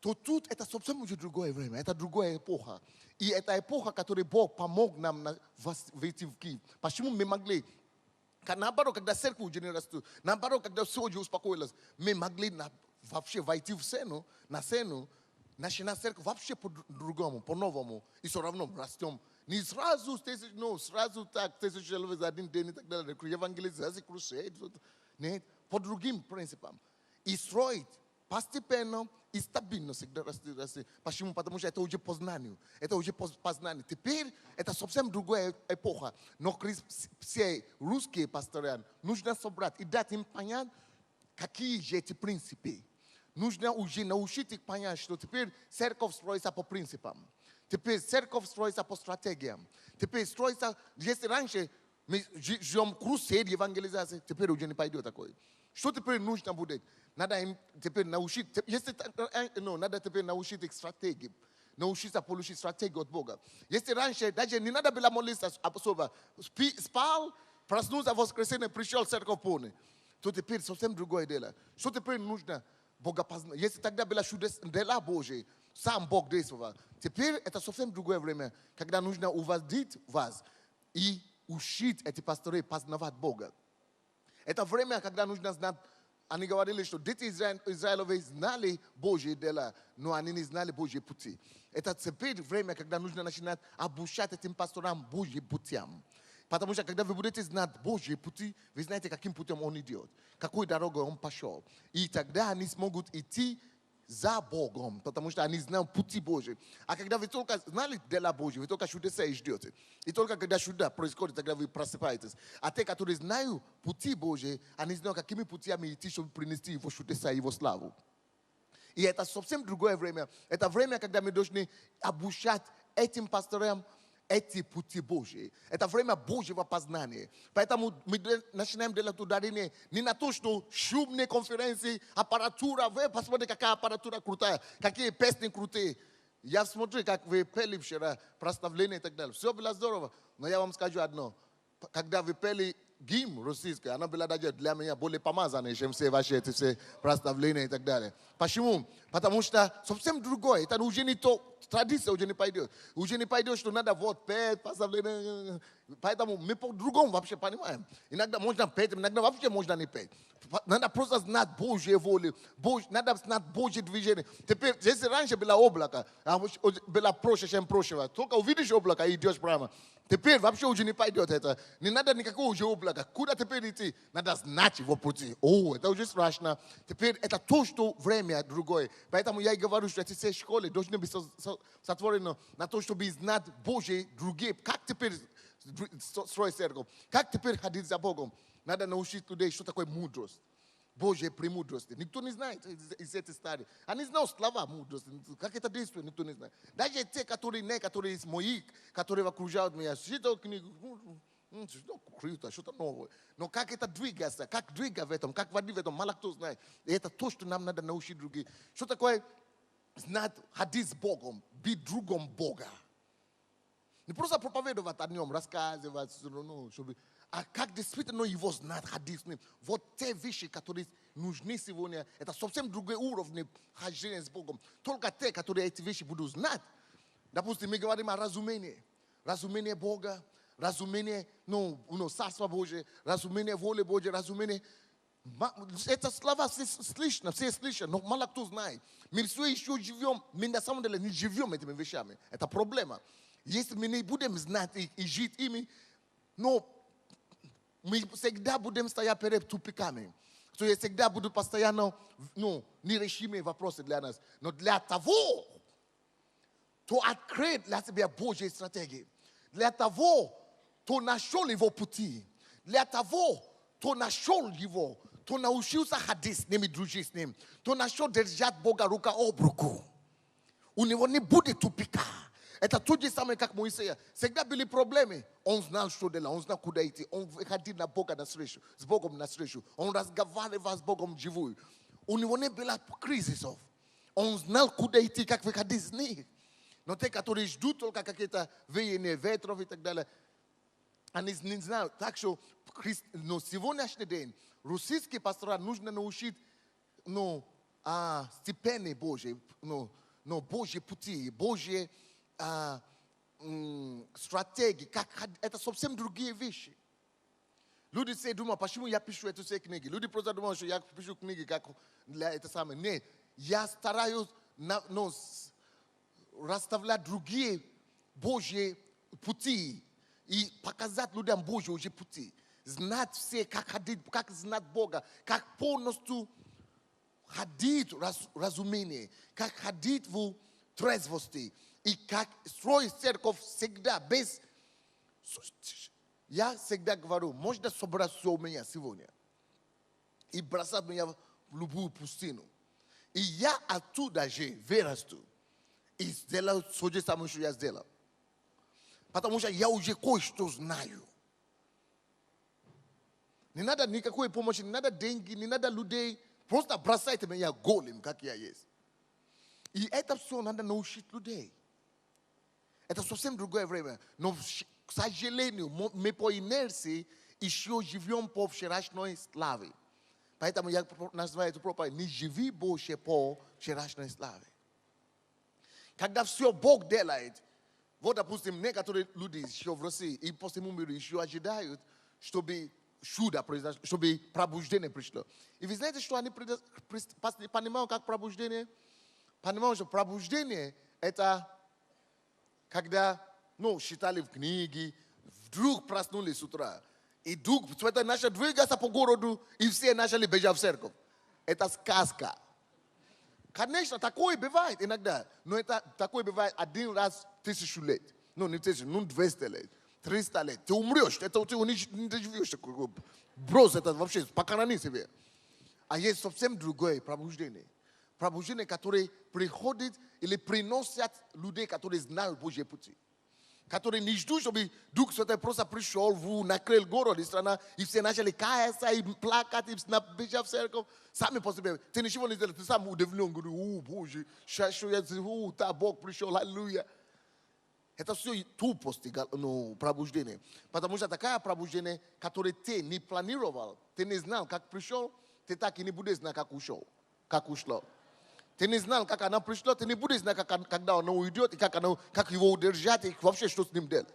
то тут это совсем уже другое время, это другая эпоха. И это эпоха, которой Бог помог нам войти в Киев. Почему мы могли, наоборот, когда церковь уже не растут, наоборот, когда все уже успокоилось, мы могли вообще войти в сцену, на сцену, начинать церковь вообще по-другому, по-новому, и все равно растем. Не сразу, сразу так, 1000 человек за один день и так далее, евангелизация, крусейд, нет, по другим принципам. И строить постепенно и стабильно всегда расти. Почему? Потому что это уже познание. Это уже познание. Теперь это совсем другая эпоха. Но все русские пасторы нужно собрать и дать им понять, какие же эти принципы. Нужно уже научить их понять, что теперь церковь строится по принципам. Теперь церковь строится по стратегиям. Теперь строится, если раньше мы ждем крусейд, евангелизации, теперь уже не пойдет такое. Что теперь нужно будет? Надо им теперь научить, надо теперь научить их стратегии. Научиться получить стратегию от Бога. Если раньше даже не надо было молиться особо, спал, проснулся в воскресенье, пришел в церковь полный, то теперь совсем другое дело. Что теперь нужно? Бога познать. Если тогда было дела Божьи, сам Бог действовал. Теперь это совсем другое время, когда нужно уводить вас и учить эти пасторы познавать Бога. Это время, когда нужно знать, они говорили, что дети Израилевы знали Божьи дела, но они не знали Божьи пути. Это теперь время, когда нужно начинать обучать этим пасторам Божьим путям. Потому что когда вы будете знать Божьи пути, вы знаете, каким путем Он идет, какой дорогой Он пошел. И тогда они смогут идти за Богом, потому что они знают пути Божьи. А когда вы только знали дела Божьи, вы только чудеса ждете. И только когда чудо происходит, тогда вы просыпаетесь. А те, которые знают пути Божьи, они знают, какими путями идти, чтобы принести Его чудеса и Его славу. И это совсем другое время. Это время, когда мы должны обучать этим пасторам эти пути Божьи. Это время Божьего познания. Поэтому мы начинаем делать ударение не на то, что шумные конференции, аппаратура. Вы посмотрите, какая аппаратура крутая, какие песни крутые. Я смотрю, как вы пели вчера, прославление и так далее. Все было здорово. Но я вам скажу одно. Когда вы пели гимн российский, она была даже для меня более помазанной, чем все ваши эти все прославления и так далее. Почему? Потому что совсем другое. Это уже не то, традиция уже не пойдет. Уже не пойдет, что надо вот петь, прославление. Поэтому мы по-другому вообще понимаем. Иногда можно петь, иногда вообще можно не петь. Надо просто знать Божью волю, надо знать Божье движение. Теперь, если раньше было облако, было проще, чем прошлого, только увидишь облако и идешь прямо. Теперь вообще уже не пойдет это. Не надо никакого уже облака. Куда теперь идти? Надо знать его пути. О, это уже страшно. Теперь это то, что время другое. Поэтому я и говорю, что эти все школы должны быть сотворены на то, чтобы знать Божьи другие. Как теперь строить церковь? Как теперь ходить за Богом? Надо научить людей, что такое мудрость. Божья премудрости. Никто не знает из этих старых. Они знают слова мудрости. Как это действует, никто не знает. Даже те, которые из моих, которые окружают меня, читают книгу, что круто, что-то новое. Но как это двигаться, как двигаться в этом, как водить в этом, мало кто знает. И это то, что нам надо научить других. Что такое знать, ходить с Богом, быть другом Бога. Не просто проповедовать о нем, рассказывать, чтобы... А как действительно его знать, ходить с ним. Вот те вещи, которые нужны сегодня, это совсем другой уровень хождения с Богом. Только те, которые эти вещи будут знать. Допустим, мы говорим о разумении. Разумение Бога, разумение Царства Божьего, разумение воли Божьей, разумение... Это слова все слышат, но мало кто знает. Мы все еще живем, мы на самом деле не живем этими вещами. Это проблема. Если мы не будем знать и жить ими, но мы всегда будем стоять перед тупиками. То есть всегда будут постоянно нерешимые вопросы для нас. Но для того, кто открыть для себя Божьи стратегии, для того, кто нашел его пути, для того, кто нашел его, кто научился ходить с ним и дружить с ним, кто нашел держать Бога рука об руку, у него не будет тупика. Это то же самое, как Моисея. Всегда были проблемы. Он знал, что делать, он знал, куда идти. Он ходил на Бога на встречу, с Богом на встречу. Он разговаривал с Богом живую. У него не было кризисов. Он знал, куда идти, как выходить с них. Но те, которые ждут только какие-то веяния ветров и так далее, они не знают. Так что сегодняшний день российские пастора нужно научить степени Божьи, Божьи пути, Божьи стратегии, это совсем другие вещи. Люди все думают, почему я пишу эти все книги. Люди просто думают, что я пишу книги как для этого самого. Нет, я стараюсь расставлять другие Божьи пути и показать людям Божьи уже пути. Знать все, как ходить, как знать Бога, как полностью ходить в разумении, как ходить в трезвости. И как строить церковь всегда без... Я всегда говорю, можно собраться у меня сегодня и бросать меня в любую пустыню. И я оттуда же вырасту и сделаю то же самое, что я сделал. Потому что я уже кое-что знаю. Не надо никакой помощи, не надо деньги, не надо людей. Просто бросайте меня голым, как я есть. И это все надо научить людей. Это совсем другое время. Но, к сожалению, мы по инерции еще живем по вчерашней славе. Поэтому я называю эту проповедь «Не живи больше по вчерашней славе». Когда все Бог делает, вот, допустим, некоторые люди еще в России и по всему миру еще ожидают, чтобы чудо произошло, чтобы пробуждение пришло. И вы знаете, что они понимают, как пробуждение? Понимают, что пробуждение – это когда, считали в книге, drug prasnuli sutra. I drug, света наша двигаться по городу, и все начали бежать в церковь. Это сказка. Конечно, такое бывает иногда, но это такое бывает один раз в 1000 лет. Ну, не 1000, ну 200 лет, 300 лет. Ты умрешь, это ты не доживешь. Брось это вообще, покорни себе. А есть совсем другое пробуждение. Пробуждение, которое приходит или приносят людей, которые знают Божьи пути. Которые не ждут, чтобы Дух Святой просто пришел, накрыл город и страна, и все начали каяться, и плакать, и бежать в церковь. Сами по себе. Ты ничего не сделаешь, ты сам удивлен, говоришь, о, Боже, сейчас я, да, Бог пришел, аллилуйя. Это все тупость, ну, пробуждение. Потому что такое пробуждение, которое ты не планировал, ты не знал, как пришел, ты так и не будешь знать, как ушел, как ушло. Ты не знал, как она пришла, ты не будешь знать, когда она уйдет, и как его удержать, и вообще, что с ним делать.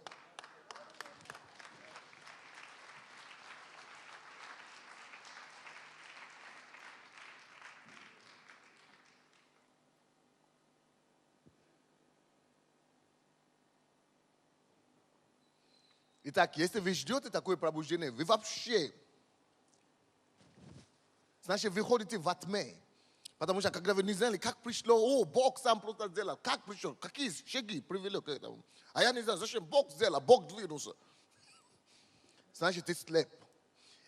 Итак, если вы ждете такое пробуждение, вы вообще, значит, вы ходите во тьме. Потому что когда вы не знали, как пришло, о, Бог сам просто сделал. Как пришел, какие шаги привели к этому. А я не знаю, зачем Бог сделал, Бог двинулся. Значит, ты слеп.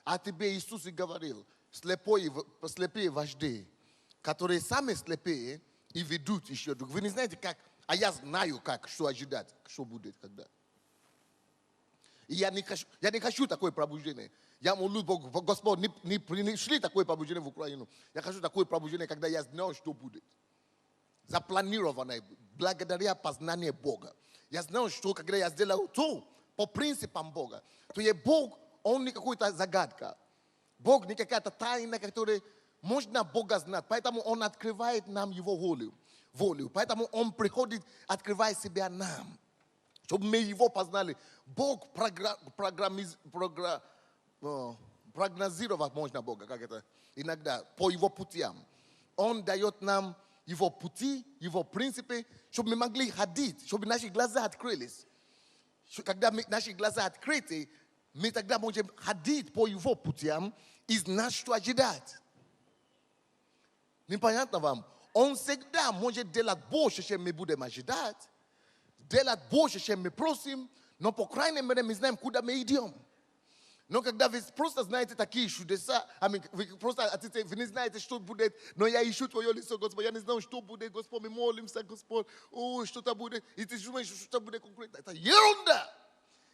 А тебе Иисус и говорил, слепые вожди, которые сами слепые и ведут еще друг. Вы не знаете как, а я знаю как, что ожидать, что будет когда. И я не хочу такое пробуждение. Я молю Богу, Господь, не принесли такое пробуждение в Украину. Я хочу такое пробуждение, когда я знаю, что будет. Запланированное, благодаря познанию Бога. Я знаю, что когда я сделаю то, по принципам Бога, то есть Бог, Он не какая-то загадка. Бог не какая-то тайна, которая можно Бога знать. Поэтому Он открывает нам Его волю. Поэтому Он приходит, открывая себя нам. Чтобы мы Его познали. Бог прогнозировать можно Бога, как это иногда, по Его путям. Он дает нам Его пути, Его принципы, чтобы мы могли ходить, чтобы наши глаза открылись. Когда наши глаза открыты, мы тогда можем ходить по Его путям и знать, что ожидать. Непонятно вам? Он всегда может делать больше, чем мы будем ожидать. Делать больше, чем мы просим, но по крайней мере мы знаем, куда мы идем. Но когда вы просто знаете такие чудеса, вы просто вы не знаете, что будет, но я ищу Твое лицо, Господь, я не знаю, что будет, Господь, мы молимся, Господь, о, что-то будет, и ты думаешь, что-то будет конкретно. Это ерунда.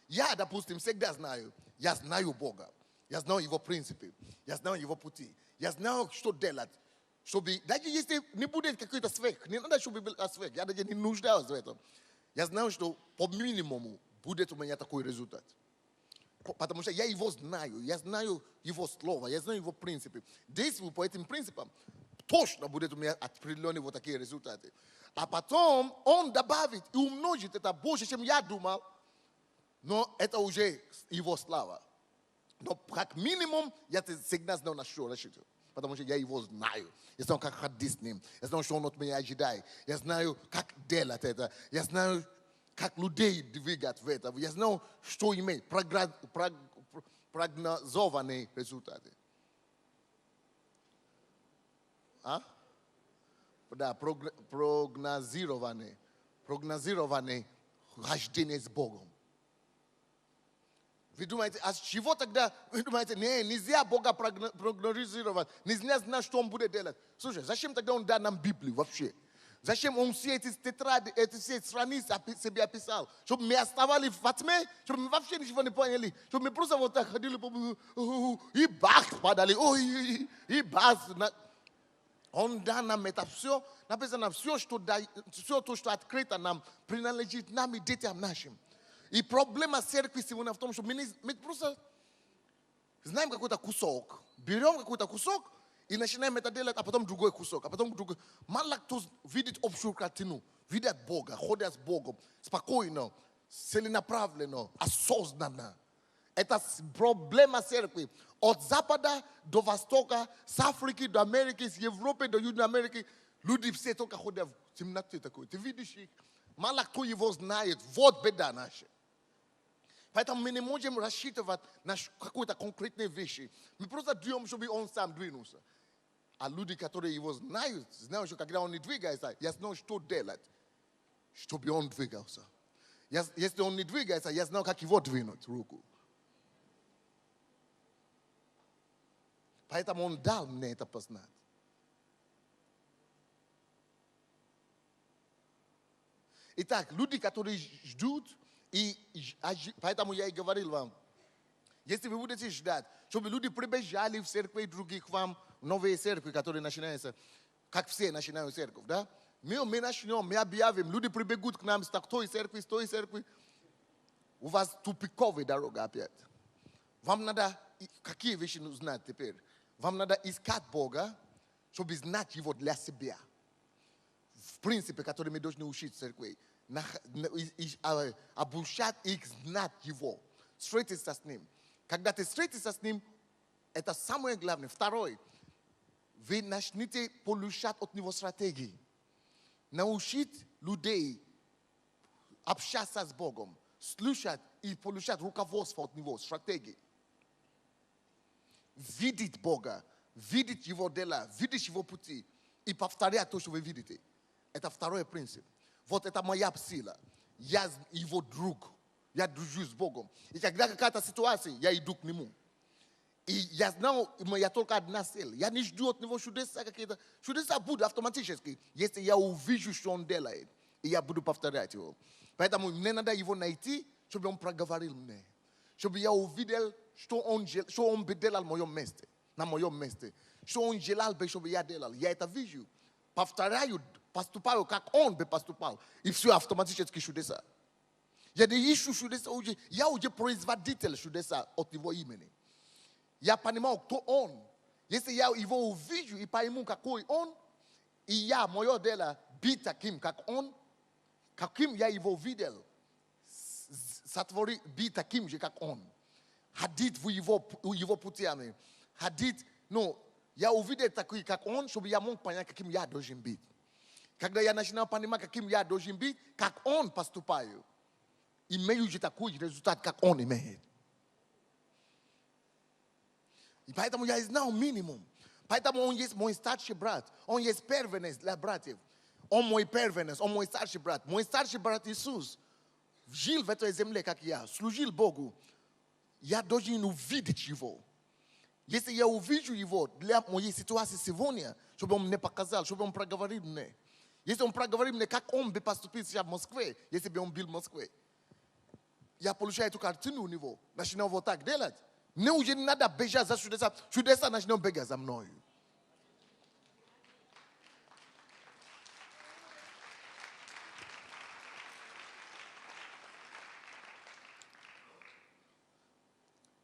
Я, допустим, всегда знаю, я знаю Бога, я знаю Его принципы, я знаю Его пути, я знаю, что делать, чтобы, даже если не будет какой-то сверх, не надо, чтобы был сверх, я даже не нуждаюсь в этом. Я знаю, что по минимуму будет у меня такой результат. Потому что я Его знаю Его слово, я знаю Его принципы. Действую по этим принципам, точно будет у меня определенные вот такие результаты. А потом Он добавит и умножит это больше, чем я думал, но это уже Его слава. Но как минимум я всегда знаю, на что рассчитываю. Потому что я Его знаю. Я знаю, как ходить с Ним. Я знаю, что Он от меня ожидает. Я знаю, как делать это. Я знаю, как людей двигать в это. Я знаю, что иметь. Прогнозованные результаты. А? Да, прогнозированные хождение с Богом. Вы думаете, а с чего тогда, вы думаете, нельзя Бога прогнозировать, нельзя знать, что Он будет делать. Слушай, зачем тогда Он дал нам Библию вообще? Зачем Он все эти тетради, эти все страницы себе описал? Чтобы мы оставались в тьме, чтобы мы вообще ничего не поняли, чтобы мы просто вот так ходили, и бах, падали, и бах. Он дал нам это все, написано, все то, что открыто нам, принадлежит нам и детям нашим. И проблема церкви сегодня в том, что мы просто знаем какой-то кусок, берем какой-то кусок и начинаем это делать, а потом другой кусок, а потом другой. Мало кто видит общую картину, видят Бога, ходят с Богом, спокойно, целенаправленно, осознанно. Это проблема церкви. От Запада до Востока, с Африки до Америки, с Европы до Южной Америки, люди все только ходят в темноте такой. Ты видишь их? Мало кто его знает. Вот беда наша. Поэтому мы не можем рассчитывать на какую-то конкретную вещь. Мы просто даем, чтобы он сам двинулся. А люди, которые его знают, что когда он не двигается, я знаю, что делать, чтобы он двигался. Если он не двигается, я знаю, как его двинуть руку. Поэтому он дал мне это познать. Итак, люди, которые ждут, поэтому я и говорил вам, если вы будете ждать, чтобы люди прибежали в церкви других вам, новые церкви, которые начинаются, как все начинают церковь, да? Мы начнем, мы объявим, люди прибегут к нам с той церкви, у вас тупиковая дорога опять. Вам надо, какие вещи узнать теперь? Вам надо искать Бога, чтобы знать Его для себя. В принципе, который мы должны учить в церкви. Обучать их знать Его. Встретиться с Ним. Когда ты встретишься с Ним, это самое главное. Второе, вы начнете получать от Него стратегии. Научить людей общаться с Богом. Слушать и получать руководство от Него, стратегии. Видеть Бога, видеть Его дела, видеть Его пути и повторять то, что вы видите. Это второй принцип. Вот это моя сила. Я Его друг. Я дружу с Богом. И когда какая-то ситуация, я иду к Нему. И я знаю, я только одна цель. Я не жду от Него чудеса какие-то. Чудеса будут автоматически, если я увижу, что Он делает. И я буду повторять Его. Поэтому мне надо Его найти, чтобы Он проговорил мне. Чтобы я увидел, что Он бы делал в моем месте. На моем месте. Что Он желал бы, чтобы я делал. Я это вижу. Повторяю, поступаю, как Он бы поступал. И все автоматически чудеса. Я не ищу чудеса. Я уже производитель чудеса от Его имени. Я понимаю, кто Он. Если я Его увижу и пойму, какой Он, и я, мое дело, быть таким, как Он, каким я Его видел, сотворить, быть таким же, как Он. Ходить в Его путями. Ходить, я увидел такой, как Он, чтобы я мог понять, каким я должен быть. Когда я начинаю понимать, каким я должен быть, как Он поступает, имею же такой результат, как Он имеет. И поэтому я знаю минимум. Поэтому Он есть мой старший брат. Он есть первенец для братьев. Он мой первенец, Он мой старший брат. Мой старший брат Иисус жил в этой земле, как я, служил Богу. Я должен увидеть Его. Если я увижу Его для моей ситуации сегодня, чтобы Он мне показал, чтобы Он проговорил мне. Если Он проговорил мне, как Он бы поступил сейчас в Москве, если бы Он был в Москве. Я получаю эту картину у Него. Начинаю вот так делать. Мне уже не надо бежать за чудеса. Чудеса начинаю бегать за мной.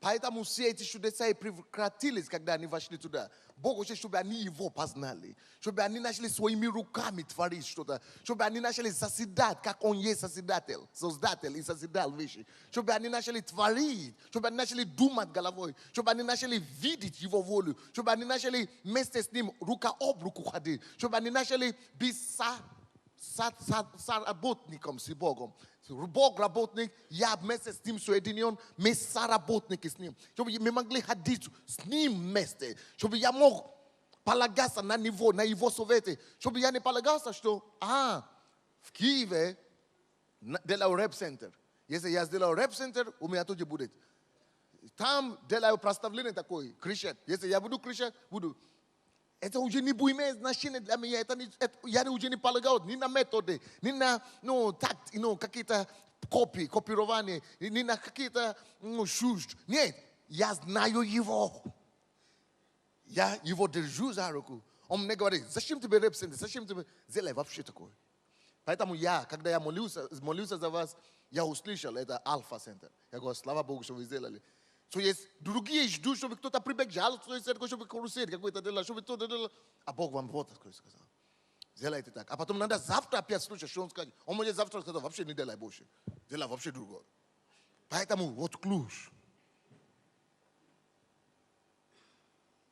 Поэтому все эти чудеса и прекратились, когда они вошли туда. Бог хочет, чтобы они Его познали. Чтобы они начали своими руками творить что-то. Чтобы они начали созидать, как Он есть созидатель. Создатель и созидал вещи. Чтобы они начали творить. Чтобы они начали думать головой. Чтобы они начали видеть Его волю. Чтобы они начали вместе с Ним рука об руку ходить. Чтобы они начали быть соработником с Богом. Бог работник, я вместе с Ним соединен, мы соработники с Ним. Чтобы мы могли ходить с Ним вместе. Чтобы я мог полагаться на Него, на Его советы. Чтобы я не полагался, что, в Киеве делаю рэп-центр. Если я сделаю рэп-центр, у меня тоже будет. Там делаю проставление такое, кричать. Если я буду кричать, буду. Это уже не будет иметь значения для меня. Я уже не полагаю ни на методы, ни на такт, какие-то копирования, ни на какие-то чужд. Нет, я знаю Его. Я Его держу за руку. Он мне говорит, зачем тебе рэп-центр, зачем тебе сделай вообще такое? Поэтому когда я молился за вас, я услышал, это Альфа-центр. Я говорю, слава Богу, что вы сделали. So есть другие ждут, чтобы кто-то прибежал, чтобы карусель какой-то делал, чтобы кто-то делал. А Бог вам вот такое сказал. Сделайте так. А потом надо завтра опять слушать, что Он скажет. Он может завтра сказать, вообще не делай больше. Делай вообще другое. Поэтому вот ключ.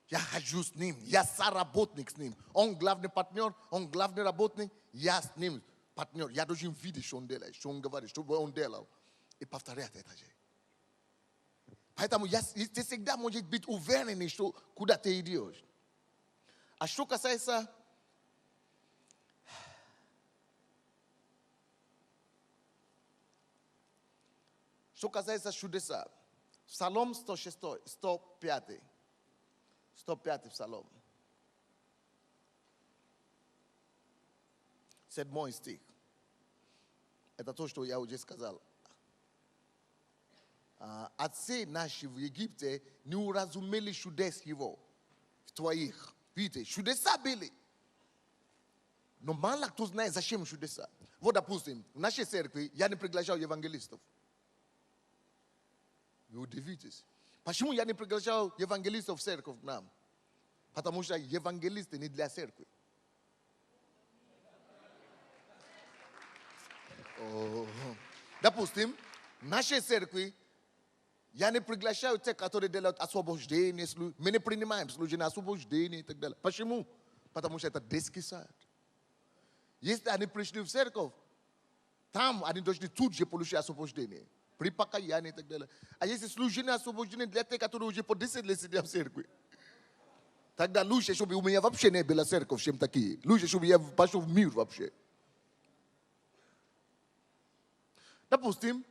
Я хожу с Ним, я соработник с Ним. Он главный партнер, Он главный работник, я с Ним партнер. Я должен видеть, что Он делает, что Он говорит, что Он делал. И повторять это же. Поэтому ты всегда может быть уверен, что куда ты идешь. А что касается чудеса, Псалом 106, 105. 105 Псалом. 7 стих. Это то, что я уже сказал. Отцы наши в Египте не уразумели чудес его, в твоих. Видите, чудеса были. Но мало кто знает, зачем чудеса. Вот, допустим, в нашей церкви я не приглашал евангелистов. Вы удивитесь. Почему я не приглашал евангелистов в церковь к нам? Потому что евангелисты не для церкви. Допустим, в нашей церкви я не приглашаю тех, которые делают освобождение, мы не принимаем служение освобождения и так далее. Почему? Потому что это детский сад. Если они пришли в церковь, там они должны тут же получить освобождение. При покаянии и так далее. А если служение освобождения для тех, которые уже по 10 лет сидят в церкви, тогда лучше, чтобы у меня вообще не была церковь, чем такие. Лучше, чтобы я пошел в мир вообще. Допустим,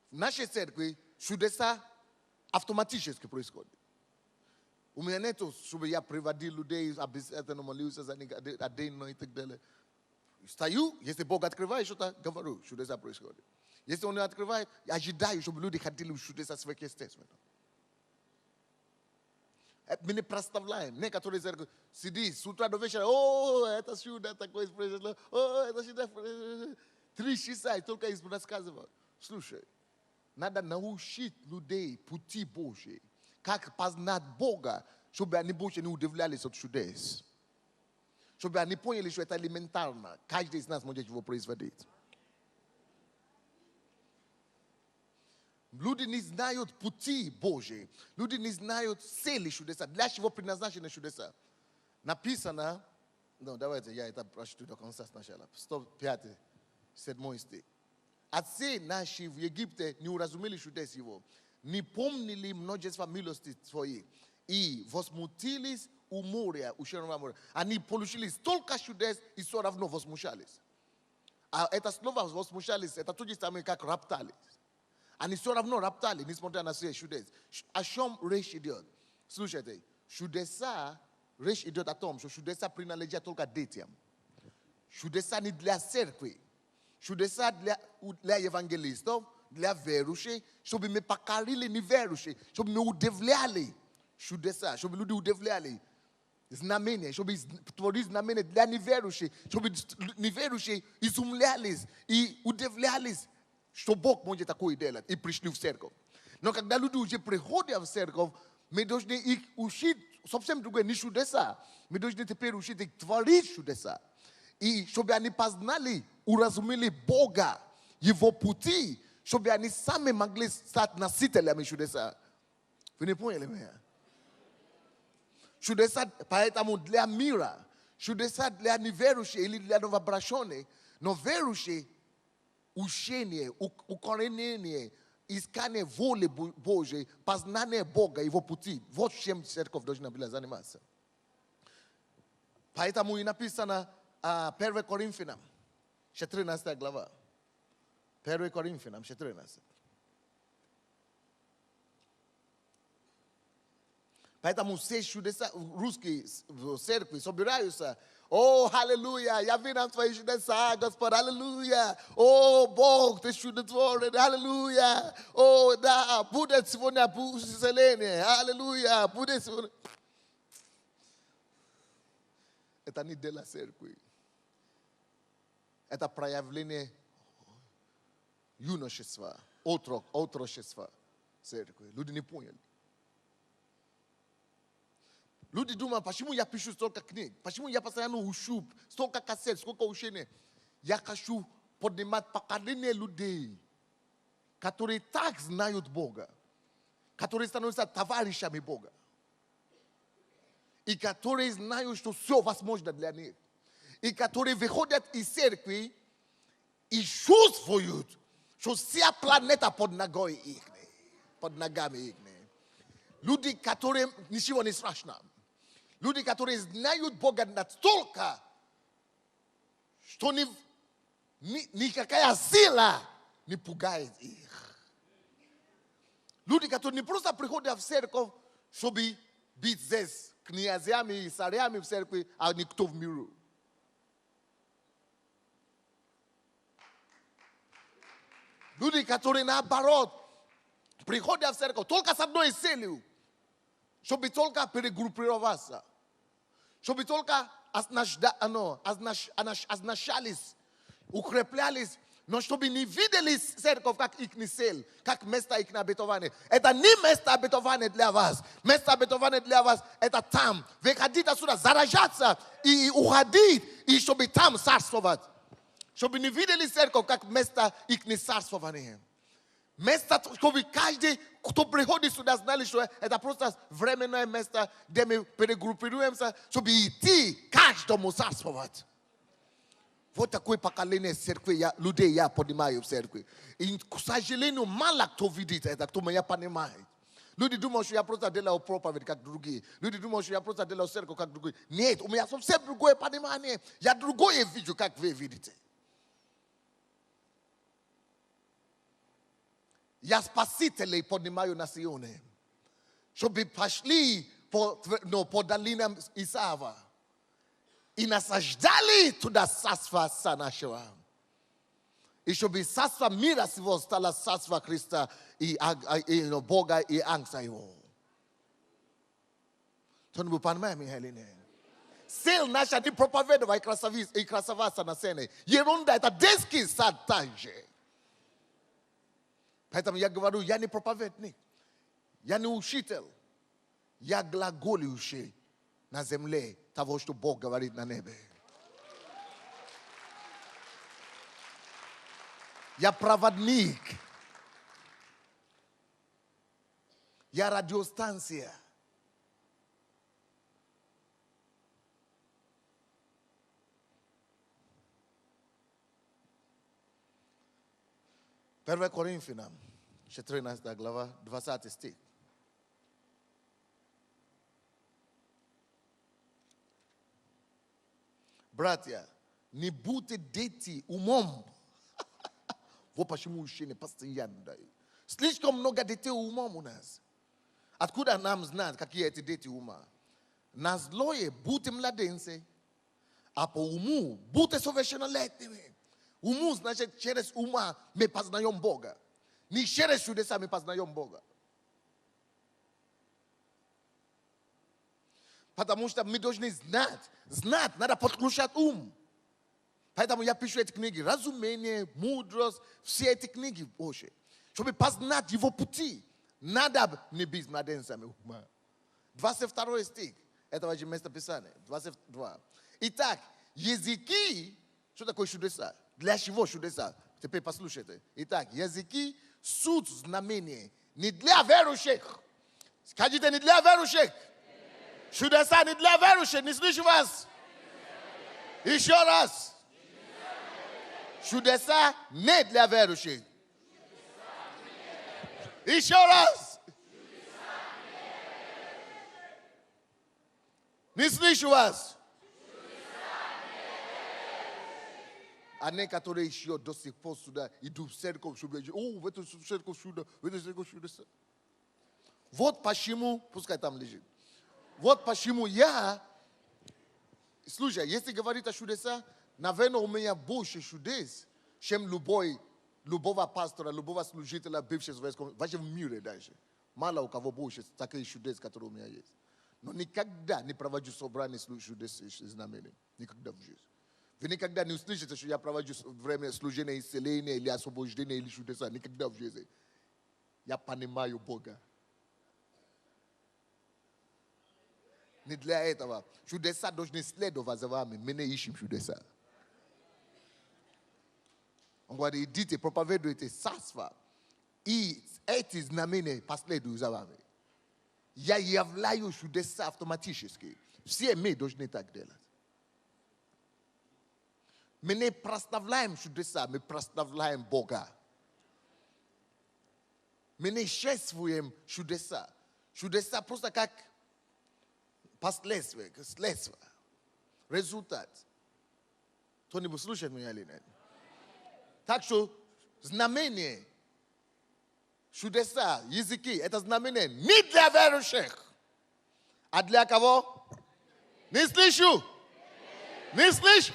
в нашей церкви чудеса автоматически происходят. У меня нет, чтобы я приводил людей, обязательно молился за них один и так далее. Стою, если Бог открывает что-то, говорю, чудеса происходят. Если Он не открывает, я ожидаю, чтобы люди ходили в чудеса сверхъестественно. Мы не представляем. Некоторые церкви сидят с утра до вечера, это чудо такое произошло, это чудо. 3 часа и только их рассказывают. Слушай, надо научить людей пути Божьей, как познать Бога, чтобы они больше не удивлялись от чудес. Чтобы они поняли, что это элементарно. Каждый из нас может его производить. Люди не знают пути Божьи. Люди не знают цели чудеса. Для чего предназначены чудеса. Написано, давайте я это прочту до конца сначала. 105, 7 стих. Отцы наши в Египте не уразумели чудес его, не помнили множество милости твоих и возмутились у моря, у Черного моря. Они получили столько чудес и все равно возмущались. А это слово возмущались, это то же самое, как роптались. Они все равно роптали, несмотря на все чудес. О чем речь идет? Слушайте, чудеса, речь идет о том, что чудеса принадлежат только детям. Чудеса не для церкви. Чудеса для евангелистов, для верующих, чтобы мы покорили неверующих, чтобы мы удивляли чудеса, чтобы люди удивляли знамения, чтобы творить знамения для неверующих, чтобы неверующие изумлялись и удивлялись, что Бог может такое делать, и пришли в церковь. Но когда люди уже приходят в церковь, мы должны их учить совсем другое, не чудеса. Мы должны теперь учить их творить чудеса. И чтобы они познали, уразумели Бога, Его пути, чтобы они сами могли стать носителями чудеса. Вы не поняли меня? Чудеса поэтому для мира, чудеса для неверующих или для новообращенных, но верующие учение, укоренение, искание воли Божьей, познание Бога, Его пути. Вот чем церковь должна была заниматься. Поэтому и написано 1 Коринфянам, 14 глава. 1 Коринфянам, 14. Поэтому все чудеса, русские в церкви собираются. Аллилуйя, я вижу нам твои чудеса, Господь, аллилуйя. Бог, ты чудотворен, аллилуйя. Да, будет сегодня исцеление, аллилуйя, будет сегодня. Это не дело церкви. Это проявление юношества, отрочества церкви. Люди не поняли. Люди думают, почему я пишу столько книг? Почему я постоянно учу столько кассет, сколько учения? Я хочу поднимать поколение людей, которые так знают Бога, которые становятся товарищами Бога, и которые знают, что все возможно для них, и которые выходят из церкви и чувствуют, Що вся планета под ногой їхньої. Под ногами їхніми. Люди, которые ничего не страшно. Люди, которые знают Бога настолько, что никакая сила не пугает их. Люди, которые не просто приходят в церковь, чтобы быть здесь князьями и царями в церкви, а никто в миру. Люди, которые наоборот приходят в церковь только с одной целью, чтобы только перегруппироваться, чтобы только означались, укреплялись, но чтобы не видели церковь как их цель, как место их обетования. Это не место обетования для вас. Место обетования для вас это там. Вы хотите отсюда заражаться и уходить, и чтобы там царствовать. Чтобы не видели церковь как место их царствования. Место, чтобы каждый, кто приходит сюда, знали, что это просто временное место, где мы перегруппируемся, чтобы идти каждому царствовать. Вот такое поколение церкви, людей я понимаю в церкви. И, к сожалению, мало кто видит это, кто меня понимает. Люди думают, что я просто делаю проповедь, как другие. Люди думают, что я просто делаю церковь, как другие. Нет, у меня совсем другое понимание. Я другое вижу, как вы видите. Я спасителей поднимаю национы, чтобы пошли по долинам Исава и насаждали туда царство нашего. И чтобы царство мира сего стало царство Христа и Бога и ангела его. Кто-нибудь понимает меня или нет? Цель наша не проповедовать и красоваться на сцене. Ерунда, это детский сад также. Поэтому я говорю, я не проповедник, я не учитель, я глаголющий на земле того, что Бог говорит на небе. Я проводник, я радиостанция. Первое Коринфянам, 14 глава, 20 стих. Братья, не будьте дети умом. Вот почему учение постоянно дают. Слишком много детей умом у нас. Откуда нам знать, какие эти дети ума? На злое будьте младенцы, а по уму будьте совершеннолетними. Уму значит, через ума мы познаем Бога. Не через чудеса мы познаем Бога. Потому что мы должны знать. Знать, надо подключать ум. Поэтому я пишу эти книги. Разумение, мудрость, все эти книги Божьи. Чтобы познать его пути. Надо не быть младенцами ума. 22 стих этого же местописания. 22. Итак, языки, что такое чудеса? Для чего чудеса? Теперь послушайте. Итак, языки суть знамения не для верующих. Скажите, не для верующих. Чудеса не для верующих. Не слышу вас. Еще раз. Чудеса не для верующих. Еще раз. Не слышу вас. А некоторые еще до сих пор сюда идут в церковь, чтобы в эту церковь сюда, в эту церковь сюда. Вот почему, пускай там лежит. Вот почему я, слушай, если говорить о чудесах, наверное, у меня больше чудес, чем любого пастора, любого служителя, бывшего вообще в мире даже. Мало у кого больше таких чудес, которые у меня есть. Но никогда не провожу собрание чудес и знамений. Никогда в жизни. Вы никогда не услышите, что я провожу время служения исцеления или освобождения или чудеса. Никогда в жизни. Я понимаю Бога. Не для этого. Чудеса должны следовать за вами. Мы не ищем чудеса. Он говорит, идите, проповедуйте царство. И эти знамения последуют за вами. Я являю чудеса автоматически. Все мы должны так делать. Мы не прославляем чудеса, мы прославляем Бога. Мы не чествуем чудеса. Чудеса просто как последствия, следствие, результат. Кто-нибудь слушает меня или нет? Так что знамение, чудеса, языки, это знамение не для верующих, а для кого? Не слышу. Не слышу.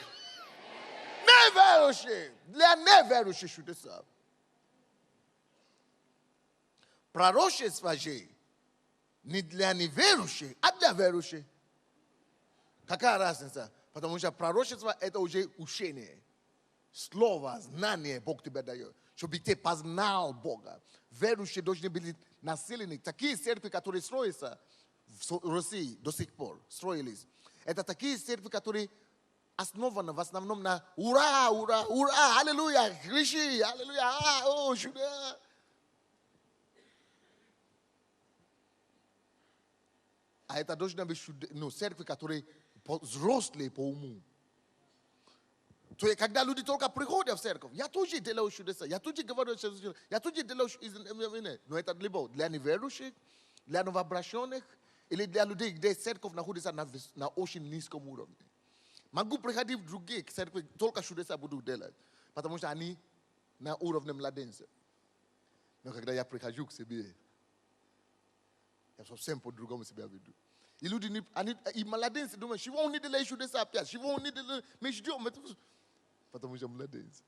Неверующих. Для неверующих чудеса. Пророчество же не для неверующих, а для верующих. Какая разница? Потому что пророчество это уже учение. Слово, знание Бог тебе дает. Чтобы ты познал Бога. Верующие должны быть населены. Такие церкви, которые строятся в России до сих пор, строились. Это такие церкви, которые основаны в основном на ура, ура, ура, аллилуйя, кричи, аллилуйя, о, чудо. А это должна быть церкви, которые взрослые по уму. То есть, когда люди только приходят в церковь, я тоже делаю чудеса, я тоже говорю, я тоже делаю чудеса. Но это либо для неверующих, для новообращенных, или для людей, где церковь находится на очень низком уровне. Могу приходить в другие церкви, только чудеса буду делать, потому что они на уровне младенца. Но когда я прихожу к себе, я совсем по-другому себя веду. И люди, и младенцы думают, чего он не делает чудеса опять, чего он не делает, мы ждем, потому что младенцы.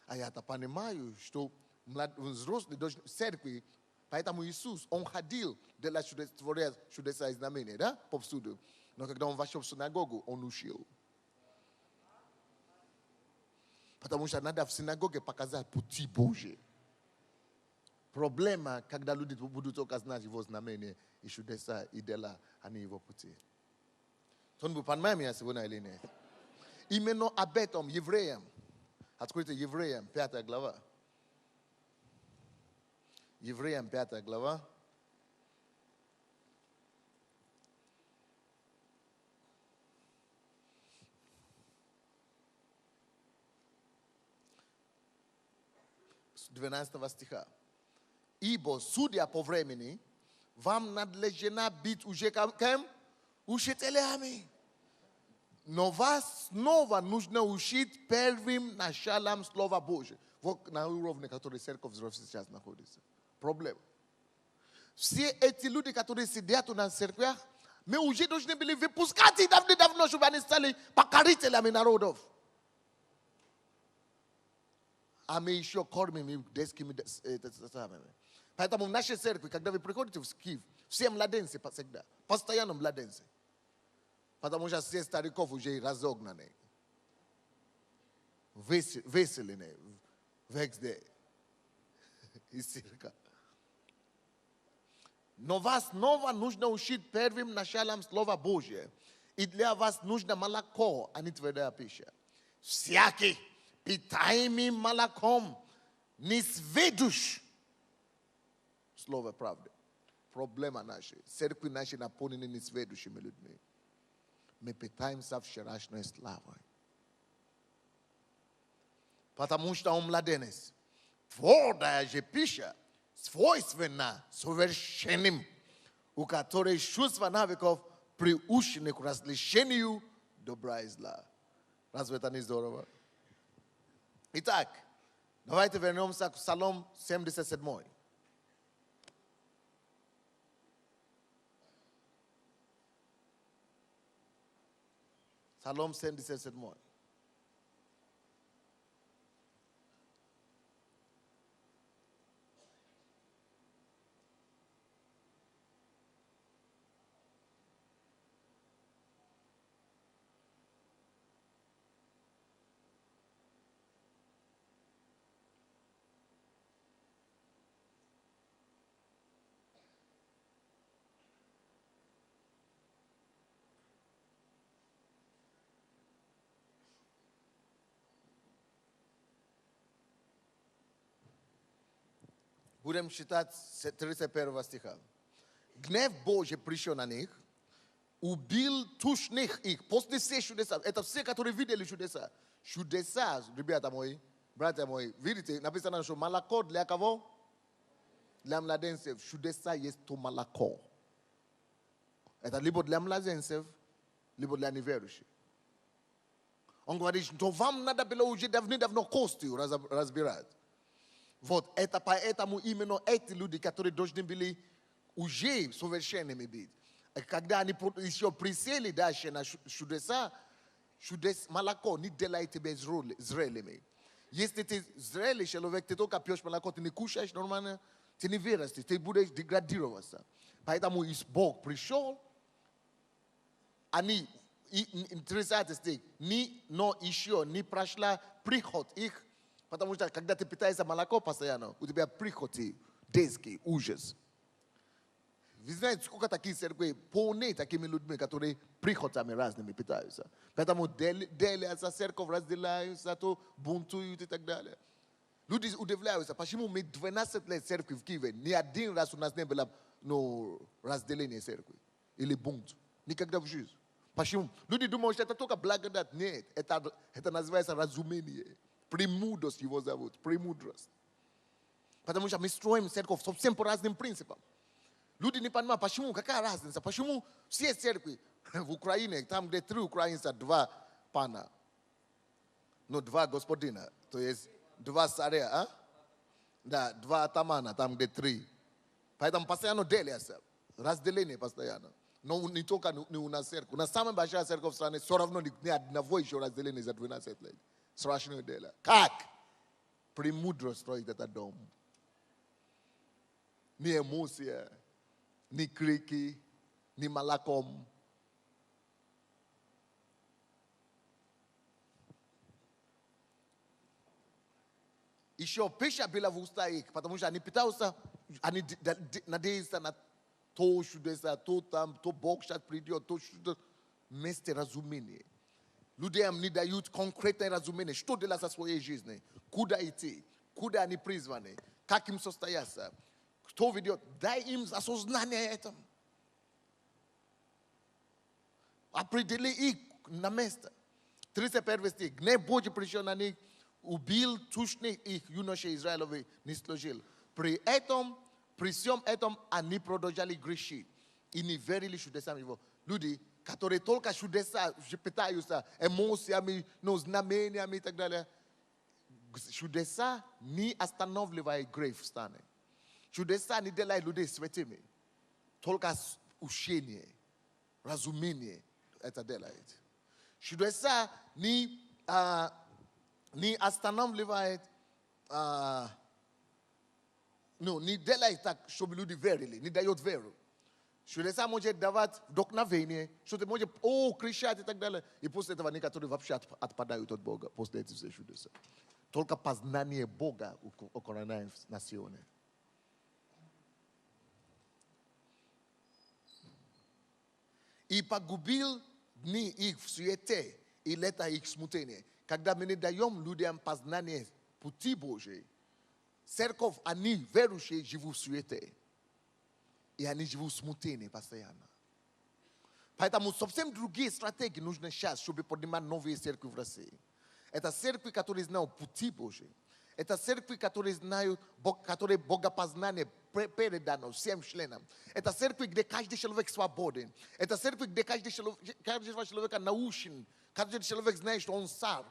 А я-то понимаю, что взрослые должны в церкви, поэтому Иисус, он ходил делать чудеса и знамения, да, повсюду. Но когда он вошел в синагогу, он ушел. Потому что надо в синагоге показать пути Божьи. Проблема, когда люди будут только знать его знамения и чудеса и дела, а не его пути. Кто-нибудь понимает меня сегодня или нет? Именно об этом евреям. Откройте Евреям, 5 глава. Евреям, 5 глава. С 12 стиха. Ибо, судя по времени, вам надлежно быть уже кем? Учителями. Но вас снова нужно учить первым началом Слова Божьего. Вот на уровне, который церковь сейчас находится. Проблема. Все эти люди, которые сидят у нас в церквях, мы уже должны были выпускать их давно, чтобы они стали покорителями народов. А мы еще кормим их детскими самыми. Поэтому в нашей церкви, когда вы приходите в Киев, все младенцы всегда, постоянно младенцы. Потому что все стариков уже разогнаны, выселены, везде из церкви. Но вас снова нужно учить первым началом Слова Божьего. И для вас нужно молоко, а не твердая пища. Всякий, питаемый молоком, не сведущ Слово правды. Проблема наша. Церкви наши наполнены несведущими людьми. Мы питаемся вчерашней славой. Потому что он младенец. Твердая же пища свойственна совершенным, у которой чувства навыков приучены к различению добра и зла. Разве это не здорово? Итак, давайте вернемся к Псалом 77. Psalm 77. Будем читать 31 стиха. Гнев Божий пришел на них, убил тушных их. После всех чудеса, это все, которые видели чудеса. Чудеса, ребята мои, Brate moi, vidite, napisa na show malako для кого? Для младенцев. Чудеса есть то молоко. Это либо для младенцев, либо для неверующих. Он говорит, что вам надо было уже давно костью разбирать. Вот это поэтому именно эти люди, которые должны были уже совершенными быть. Когда они еще присели дальше на чудеса, молоко не делает тебя зрелыми. Если ты зрелый человек, ты только пьешь молоко, ты не кушаешь нормально, ты не вырастешь, ты будешь деградироваться. Поэтому Бог пришел, они, интересный стих, но еще не прошла приход их, потому что когда ты питаешься молоко постоянно, у тебя прихоти, детский ужас. Вы знаете, сколько таких церквей полны такими людьми, которые приходами разными питаются. Поэтому делятся, церковь разделяются, то бунтуют и так далее. Люди удивляются, почему мы 12 лет церкви в Киеве, ни один раз у нас не было разделения церкви или бунт. Никогда в жизни. Почему? Люди думают, что это только благодать. Нет, это называется разумение. Премудрость его зовут, премудрость. Потому что мы строим церковь совсем по разным принципам. Люди не понимают, почему, какая разница, почему все церкви в Украине, там, где 3 украинца, 2 пана, 2 господина, то есть 2 царя, а? Да, 2 атамана, там, где 3. Поэтому постоянно делятся, разделение постоянно. Но не только не у нас церковь. У нас самая большая церковь в стране, все равно ни одного еще разделения за 12 лет. Страшное дело. Как? Премудро строить этот дом. Ни эмоция, ни крики, ни молоком. Еще пища была в уста их, потому что они питаются, они надеются на то чудеса, то там, то Бог сейчас придет, то чудо. Вместе разумение. Людям не дают конкретное разумение, что делать со своей жизнью, куда идти, куда они призваны, как им состояться, кто ведет. Дай им осознание этого. Определи их на место. 31 стих. Гнев Божий пришел на них, убил тучных их юношей Израиловых, не служил. При всем этом они продолжали грешить. И не верили чудесам его. Люди, которые только чудеса питаются эмоциями, знамениями и так далее. Чудеса не останавливают грех в стане. Чудеса не делают людей святыми. Только учение, разумение это делает. Чудеса не останавливает, не делает так, чтобы люди верили, не дает веру. Чудеса может давать вдохновение, что ты можешь кричать и так далее. И после этого некоторые вообще отпадают от Бога, после этих чудес. Только познание Бога укореняет национы. И погубил дни их в суете и лета их смутения. Когда мы не даем людям познание пути Божьей, церковь, они верующие живут в суете. И они живут в смутении постоянно. Поэтому совсем другие стратегии нужны сейчас, чтобы поднимать новые церкви в России. Это церкви, которые знают пути Божьи. Это церкви, которые знают, которые богопознание передано всем членам. Это церкви, где каждый человек свободен. Это церкви, где каждый человек научен. Каждый человек знает, что он царь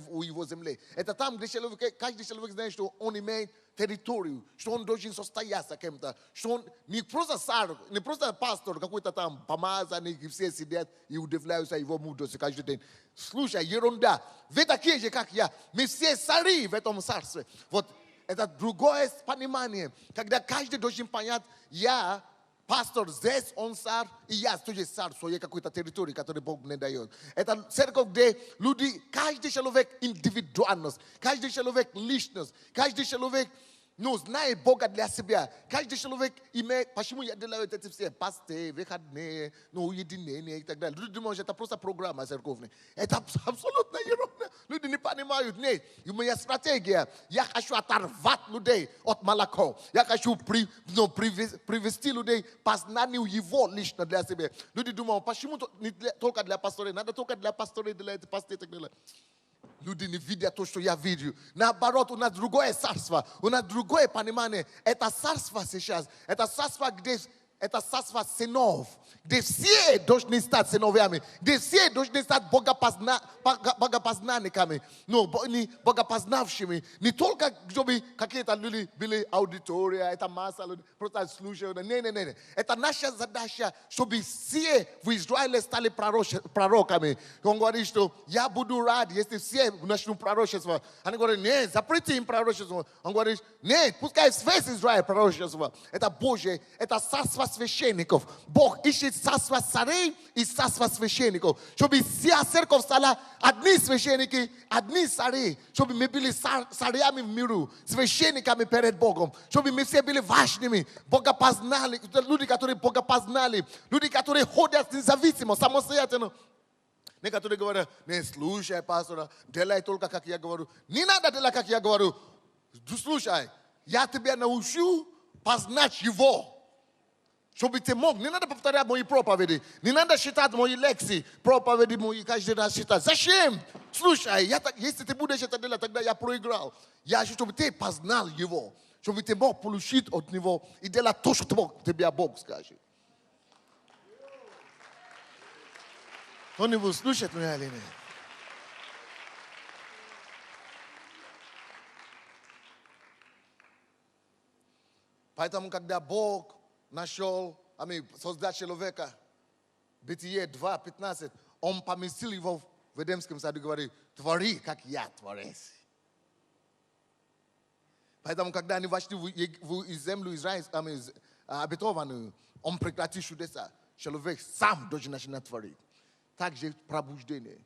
у его земле. Это там, где каждый человек знает, что он имеет территорию, что он должен состояться кем-то, что он не просто царь, не просто пастор, какой-то там помазанник, и все сидят и удивляются его мудрости каждый день. Слушай, ерунда. Вы такие же, как я. Мы все цари в этом царстве. Вот это другое понимание, когда каждый должен понять, я пастор здесь, он царь, и я тоже царь в своей какой-то территории, которую Бог мне дает. Это церковь, где люди, каждый человек индивидуальность, каждый человек личность, каждый человек знает Бога для себя. Каждый человек имеет, почему я делаю эти все посты, выходные, уединение и так далее. Люди думают, это просто программа церковная. Это абсолютно ерунда. Люди не понимают. Нет, у меня стратегия. Я хочу оторвать людей от молока. Я хочу привести людей к познанию его лично для себя. Люди думают, почему не только для пасторов, надо только для пасторов делать посты и так далее. Люди не видят то, что я вижу. Наоборот, у нас другое царство. У нас другое понимание. Это царство сейчас. Это царство, где это царство сынов. Где все должны стать сыновьями. Где все должны стать богопознанниками. Ну, не богопознавшими. Не только, чтобы какие-то люди были аудитория, это масса людей, просто слушают. Не. Это наша задача, чтобы все в Израиле стали пророками. Он говорит, что я буду рад, если все начнут пророчество. Они говорят, нет, запрети им пророчество. Он говорит, нет, пускай весь Израиль пророчество. Это Божье, это царство священников. Бог ищет царство царей и царство священников. Чтобы вся церковь стала одни священники, одни цари. Чтобы мы были царями в миру, священниками перед Богом. Чтобы мы все были важными, богопознали, люди, которые богопознали, люди, которые ходят независимо, самостоятельно. Некоторые говорят, не слушай пастора, делай только как я говорю. Не надо делать как я говорю. Слушай, я тебя научу познать его. Чтобы ты мог, не надо повторять мои проповеди, не надо читать мои лекции, проповеди мои каждый раз читать. Зачем? Слушай, если ты будешь это делать, тогда я проиграл. Я хочу, чтобы ты познал его, чтобы ты мог получить от него и делать то, что тебе Бог скажет. Кто-нибудь слушает меня или нет? Поэтому, когда Бог нашел, создать человека, Бытие 2:15, он поместил его в Эдемском саду и говорит, твори, как я творец. Поэтому, когда они вошли в землю израильскую, обетованную, он прекратил чудеса. Человек сам должен начинать творить. Также пробуждение.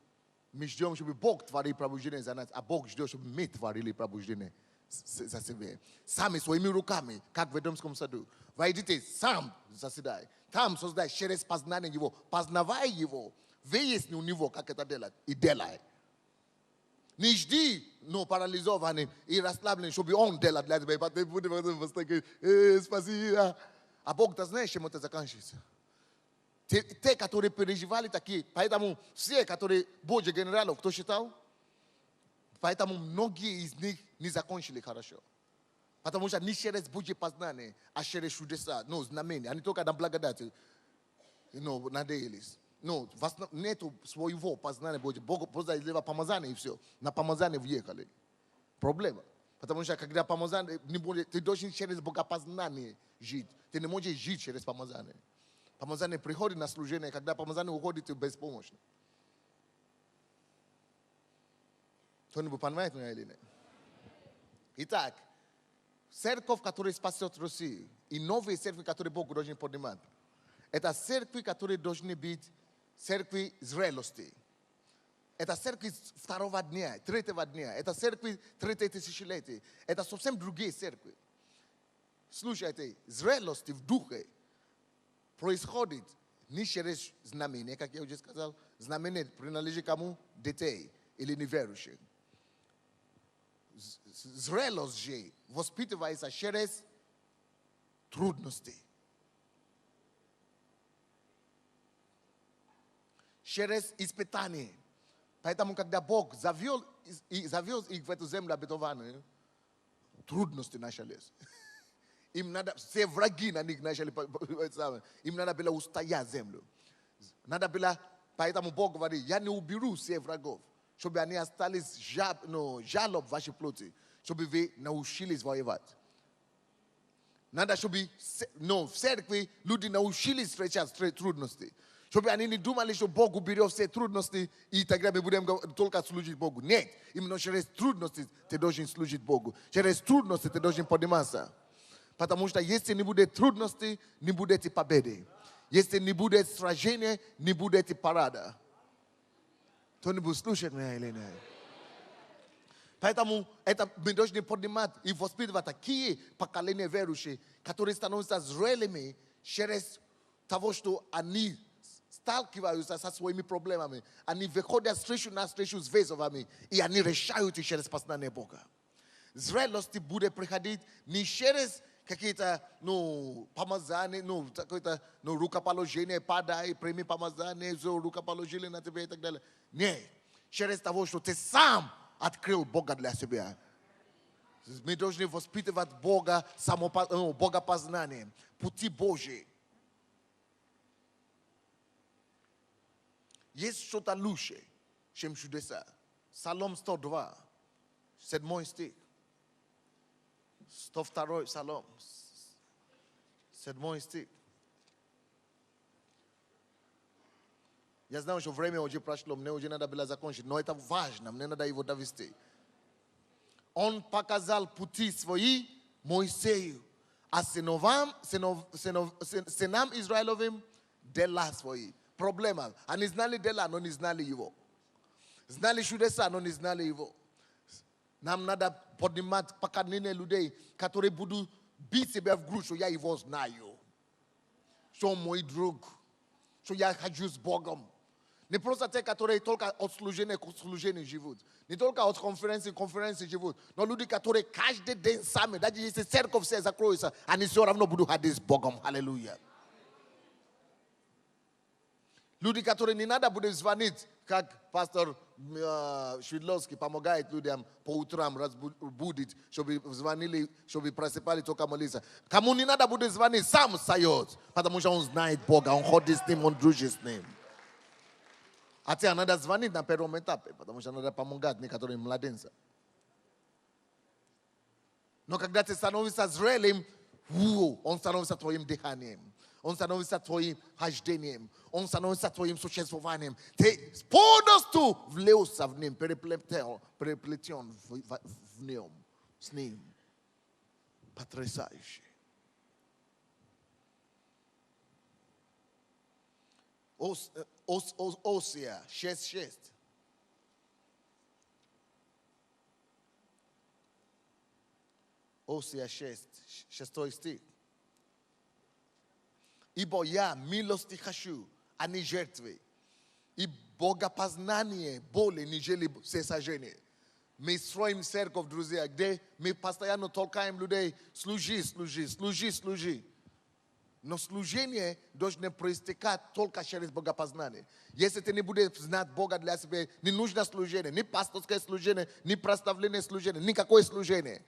Мы ждем, чтобы Бог творил пробуждение за нас, а Бог ждет, чтобы мы творили пробуждение за себя. Сами своими руками, как в Эдемском саду. Войдите сам заседай. Там создай через познание его. Познавай его. Выясни у него, как это делать. И делай. Не жди, но парализованный и расслабленный, чтобы он делал для тебя. Потом будет такой, спасибо. А Бог-то знает, чем это заканчивается. Те, которые переживали такие, поэтому все, которые Божьи генералов, кто считал? Поэтому многие из них не закончили хорошо. Потому что не через Божье познание, а через чудеса, знамения. Они только на благодати надеялись. У вас нету своего познания Божьего. Бог просто изливал помазание и все. На помазание въехали. Проблема. Потому что когда помазание не будет, ты должен через богопознание жить. Ты не можешь жить через помазание. Помазание приходит на служение, когда помазание уходит, ты беспомощный. Кто-нибудь понимает меня или нет? Итак, церковь, которая спасет Россию, и новые церкви, которые Бог должен поднимать, это церкви, которые должны быть церкви зрелости. Это церкви второго дня, третьего дня. Это церкви третьего тысячелетия. Это совсем другие церкви. Слушайте, зрелости в духе происходит не через знамения, как я уже сказал. Знамение принадлежит кому? Детей или неверующим. Зрелость же воспитывается через трудности. Через испытания. Поэтому, когда Бог завел их в эту землю обетованную, трудности начались. Им надо, все враги на них начали, им надо было устоять землю. Надо было, поэтому Бог говорит, я не уберу всех врагов, чтобы они остались жалоб в вашей плоти, чтобы вы научились воевать. Надо, чтобы в церкви люди научились встречать трудности. Чтобы они не думали, что Бог уберет все трудности, и тогда мы будем только служить Богу. Нет, именно через трудности ты должен служить Богу. Через трудности ты должен подниматься. Потому что если не будет трудностей, не будет и победы. Если не будет сражения, не будет и парада. Кто-нибудь слушает меня или нет? Поэтому это мы должны поднимать и воспитывать такие поколения верующие, которые становятся зрелыми через того, что они сталкиваются со своими проблемами. Они выходят встречу на встречу с вызовами, и они решают их через познание Бога. Зрелость будет приходить не через какие-то, помазания, какое-то, рукоположение, подай, прими помазание, рукоположили на тебя и так далее. Нет. через того, что ты сам открыл Бога для себя. Мы должны воспитывать Бога, богопознанием, пути Божьи. Есть что-то лучше, чем чудеса. Псалом 102, 7 стих. 102 Псалом, 7 стих. Я знаю, что время уже прошло, мне уже надо было закончить, но это важно, мне надо его довести. Он показал пути свои Моисею, а сынам Израилевым дела свои. Проблема. Они знали дела, но не знали его. Знали чудеса, но не знали его. Нам надо поднимать поколение людей, которые будут бить себя в грудь, что я его знаю. Что он мой друг. Что я хожу с Богом. Не просто те, которые только от служения к служению живут. Не только от конференции к конференции живут. Но люди, которые каждый день сами, даже если церковь все закроется, они все равно будут ходить с Богом. Аллилуйя. Люди, которые не надо будет звонить, как пастор Швидловский помогает людям по утрам разбудить, чтобы звонили, чтобы просыпали только молиться. Кому не надо будет звонить, сам встает, потому что он знает Бога, он ходит с ним, он дружит с ним. А тебе надо звонить на первом этапе, потому что надо помогать некоторым младенцам. Но когда ты становишься зрелым, он становится твоим дыханием. Он становится твоим хождением. Он становится твоим существованием. Ты полностью влился в ним, переплетен в нем, с ним. Потрясающе. Осия 6:6. Осия 6 стих. Ибо я милости хочу, а не жертвы. И богопознание более, нежели всесожжение. Мы строим церковь, друзья, где мы постоянно толкаем людей: служи, служи, служи, служи. Но служение должно проистекать только через богопознание. Если ты не будешь знать Бога для себя, не нужно служение, ни пасторское служение, ни прославление служения, никакое служение.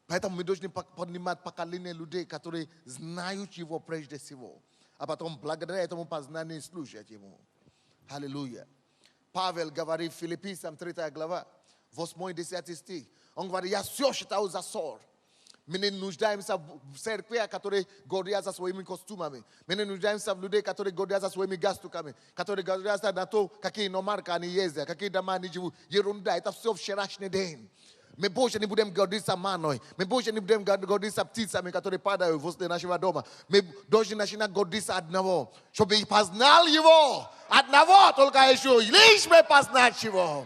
Поэтому мы должны поднимать поколение людей, которые знают Его прежде всего, а потом благодаря этому познанию служат Ему. Аллилуйя. Павел говорит в Филиппийцам 3 глава, 8-10 стих. Он говорит: я все считаю за ссор. Мы не нуждаемся в церкви, которые гордятся своими костюмами. Мы не нуждаемся в людей, которые гордятся своими галстуками, которые гордятся на то, какие иномарки они ездят, какие дома они живут. Ерунда, это все вчерашний день. Мы больше не будем гордиться маной. Мы больше не будем гордиться птицами, которые падают возле нашего дома. Мы должны начинать гордиться одного, чтобы познал Его. Одного только еще, лишь бы познать Его.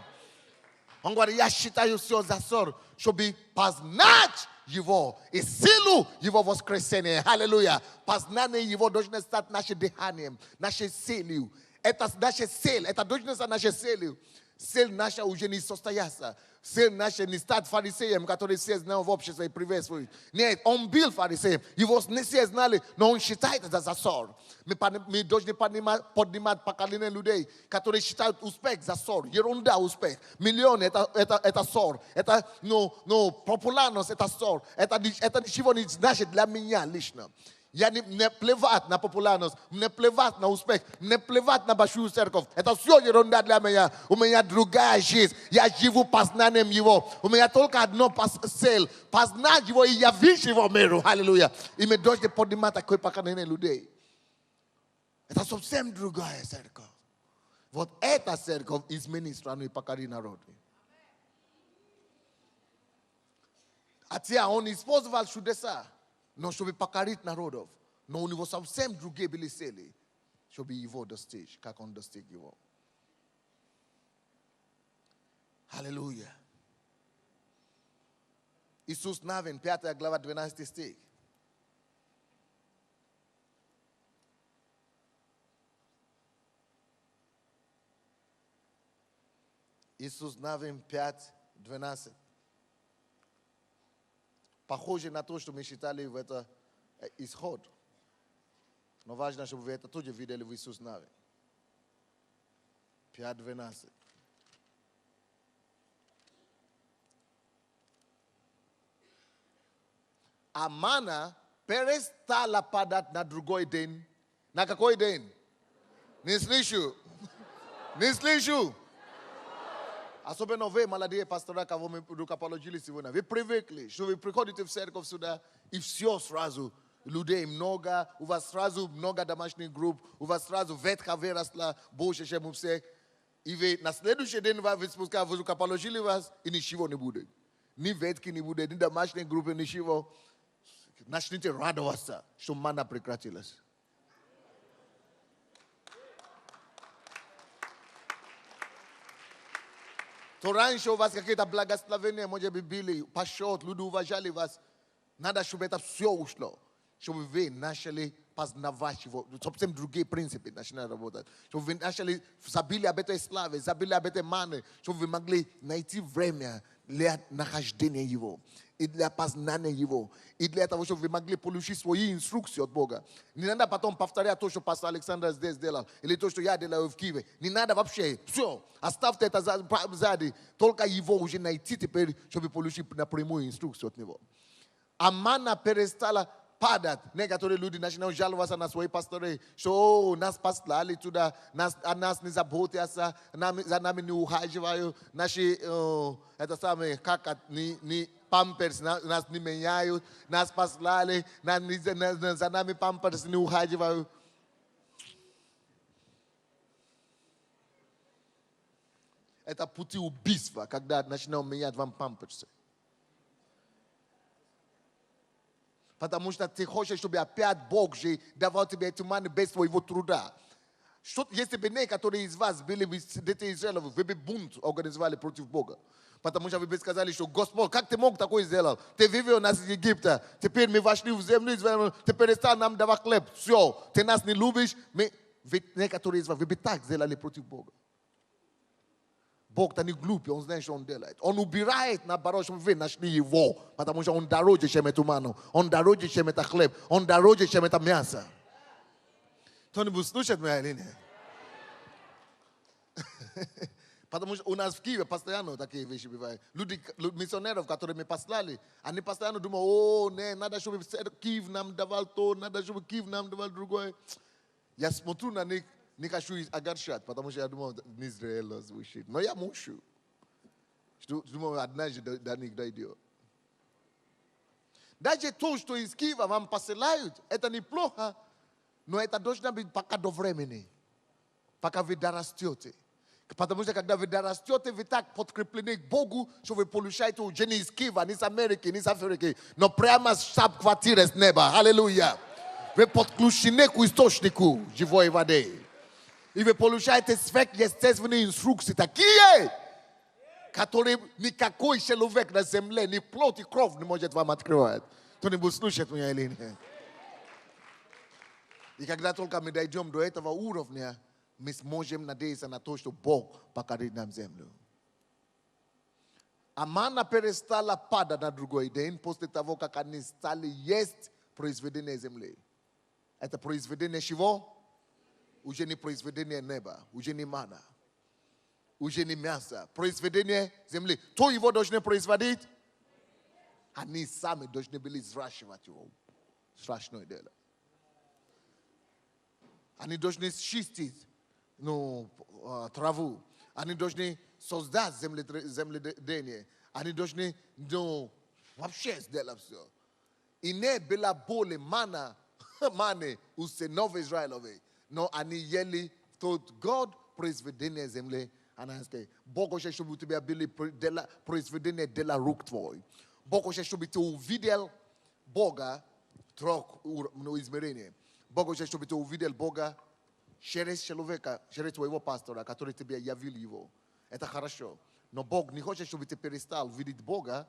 Он говорит: я считаю все за ссор, чтобы познать Его и силу Его воскресения. Аллилуйя. Познание Его должно стать нашим дыханием, нашей целью. Это наша цель, это должно стать нашей целью. Цель наша уже не состояться. Цель наша не стать фарисеем, который все знал в обществе и приветствует. Нет, он был фарисеем. Его не все знали, но он считает это за ссор. Мы должны поднимать поколение людей, которые считают успех за ссор. Ерунда успех. Миллионы это ссор. Это популярность это ссор. Это ничего не значит для меня лично. Я не плевать на популярность, не плевать на успех, не плевать на большую церковь. Это все ерунда для меня. У меня другая жизнь. Я живу познанием Его. У меня только одно цель. Познать Его и явить Его миру. Аллилуйя. И мы должны поднимать такое поколение людей. Это совсем другая церковь. Вот эта церковь изменит страну и покорит народ. А те, он использовал чудеса. Но чтобы покорить народов, но у него совсем другие были цели, чтобы его достичь, как он достиг его. Аллилуйя. Иисус Навин, 5 глава, 12 стих. Иисус Навин 5, 12. Похоже на то, что мы считали в это исход. Но важно, чтобы вы это тоже видели в Иисус Навин. 5:12. a maana perestala padat na drugoj den. Na kakoj den? Ni slishu. Ni slishu. Asobe não vê maladia pastoral que vou me do capalogili se vona. Vê prevekli. Što vi prihodite v cerkov suda i всё сразу. Людей много, у вас сразу много домашних групп, у вас сразу ветка выросла больше, чем у всех. И вы на следующий день вы спускаете, вы положили вас, и ничего не будет. Ни ветки не будет, ни домашней группы, ничего. Начните радоваться, что мана прекратилась. То раньше у вас какие-то благословения, может быть, были, пашот, люди уважали вас. Надо, чтобы это все ушло. Чтобы вы начали познавать его. Совсем другие принципы начинают работать. Чтобы вы начали забили об этой славе, забили об этой мане. Чтобы вы могли найти время для нахождения его. И для познания его. И для того, чтобы вы могли получить свои инструкции от Бога. Не надо потом повторять то, что пастор Александр здесь сделал. Или то, что я делаю в Киеве. Не надо вообще. Все. Оставьте это сзади. Только его уже найти теперь, чтобы получить напрямую инструкцию от него. А мана перестала падать. Некоторые люди начинают жаловаться на свои пасторы, что нас послали туда, нас не заботятся, за нами не ухаживают, наши, это самое, как не памперс, нас не меняют, нас послали, за нами памперс не ухаживают. Это пути убийства, когда начинают менять вам памперсы. Потому что ты хочешь, чтобы опять Бог же давал тебе эту ману без своего труда. Что, если бы некоторые из вас были бы дети Израиля, вы бы бунт организовали против Бога. Потому что вы бы сказали, что Господь, как ты мог такое сделать? Ты вывел нас из Египта, теперь мы вошли в землю, ты перестал нам давать хлеб. Все, ты нас не любишь. Ведь некоторые из вас, вы бы так сделали против Бога. Бог-то не глупый, он знает, что он делает. Он убирает, наоборот, чтобы вы нашли его. Потому что он дороже, чем эту ману. Он дороже, чем это хлеб. Он дороже, чем это мясо. Кто-нибудь слушает моя линия? Потому что у нас в Киеве постоянно такие вещи бывают. Люди, миссионеров, которые мы послали, они постоянно думают, о, не, надо, чтобы Киев нам давал то, надо, чтобы Киев нам давал другое. Я смотрю на них, не хочу огорчать, потому что я думал, не Израиль звучит. Но я мушу. Думаю, однажды до них дойдет. Даже то, что из Киева вам посылают, это неплохо, но это должно быть пока до времени, пока вы дорастете. Потому что когда вы дорастете, вы так подкреплены к Богу, что вы получаете уже не из Киева, не из Америки, не из Африки, но прямо с штаб-квартиры с неба. Аллилуйя. Вы подключены к источнику живой воды. И вы получаете сверхъестественные инструкции такие, которые никакой человек на земле, ни плоть и кровь не может вам открывать. Кто-нибудь слушает меня или нет? И когда только мы дойдем до этого уровня, мы сможем надеяться на то, что Бог покорит нам землю. А мана перестала падать на другой день после того, как они стали есть произведение земли. Это произведение чего? Уже не произведение неба, уже не мана, уже не мясо. Произведение земли. Кто его должны производить? Они сами должны были взращивать его. Страшное дело. Они должны чистить траву. Они должны создать земледение. Они должны вообще сделать все. И не было боли маны у сынов Израилевых. Но они ели тот год произведение земли. Она сказала, Бог хочет, чтобы у тебя были произведения дела рук твой. Бог хочет, чтобы ты увидел Бога в трех измерениях. Бог хочет, чтобы ты увидел Бога через человека, через твоего пастора, который тебе явил его. Это хорошо. Но Бог не хочет, чтобы ты перестал видеть Бога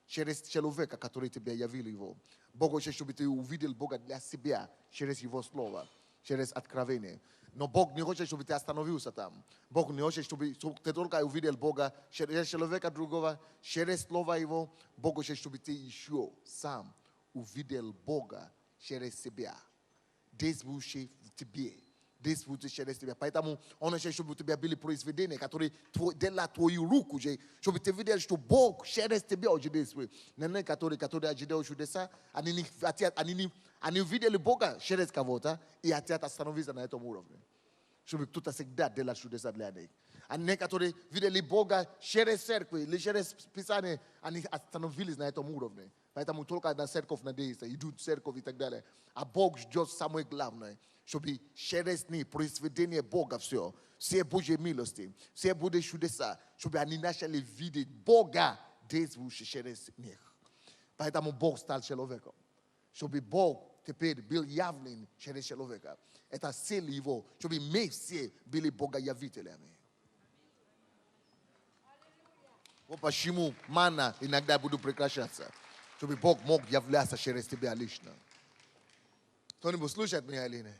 через человека, который тебе явил его. Бог хочет, чтобы ты увидел Бога для себя через его слово. Через откровение. Но Бог не хочет, чтобы ты остановился там. Бог не хочет, чтобы ты только увидел Бога через человека другого, через слово его. Бог хочет, чтобы ты еще сам увидел Бога через себя. Действующий в тебе. desfrute через тебя. Поэтому он хочет, чтобы у тебя были произведения, которые делают твою руку, чтобы ты видел, что Бог через тебя уже действует. Не которые ожидают чудеса, они увидели Бога через кого-то и хотят остановиться на этом уровне. Чтобы кто-то всегда делал чудеса для них. А некоторые видели Бога через церковь или через Писание, они остановились на этом уровне. Поэтому только на церковь надеются, идут в церковь и так далее. А Бог ждет самое главное, чтобы через них произведение Бога все Божьи милости, все Божьи чудеса, чтобы они начали видеть Бога действующего через них. Поэтому Бог стал человеком. Чтобы Бог теперь был явлен через человека. Это цель его, чтобы мы все были богоявителями. Вот почему мана иногда будет прекращаться. Чтобы Бог мог являться через тебя лично. Кто-нибудь слушает меня или нет?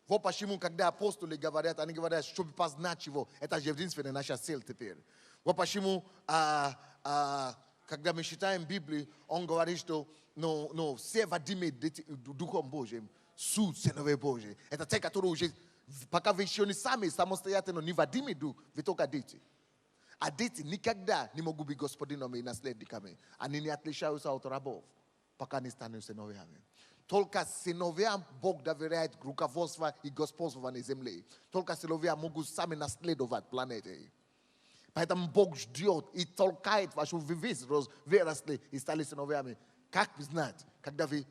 Вот почему, когда апостолы говорят, они говорят, чтобы познать его. Это единственная наша цель теперь. Вот почему, когда мы читаем Библию, он говорит, что все водимые Духом Божьим, суд Сыновей Божьей. Это те, которые уже, пока вы еще не сами самостоятельно не водимы Дух, вы только дети. А дети никогда не могут быть господинами и наследниками. Они не отличаются от рабов, пока не станут сыновьями. Только сыновьям Бог доверяет руководство и господство на земле. Только сыновья могут сами наследовать планеты. Поэтому Бог ждет и толкает вас, чтобы вы выросли и стали сыновьями. Как знать, когда вы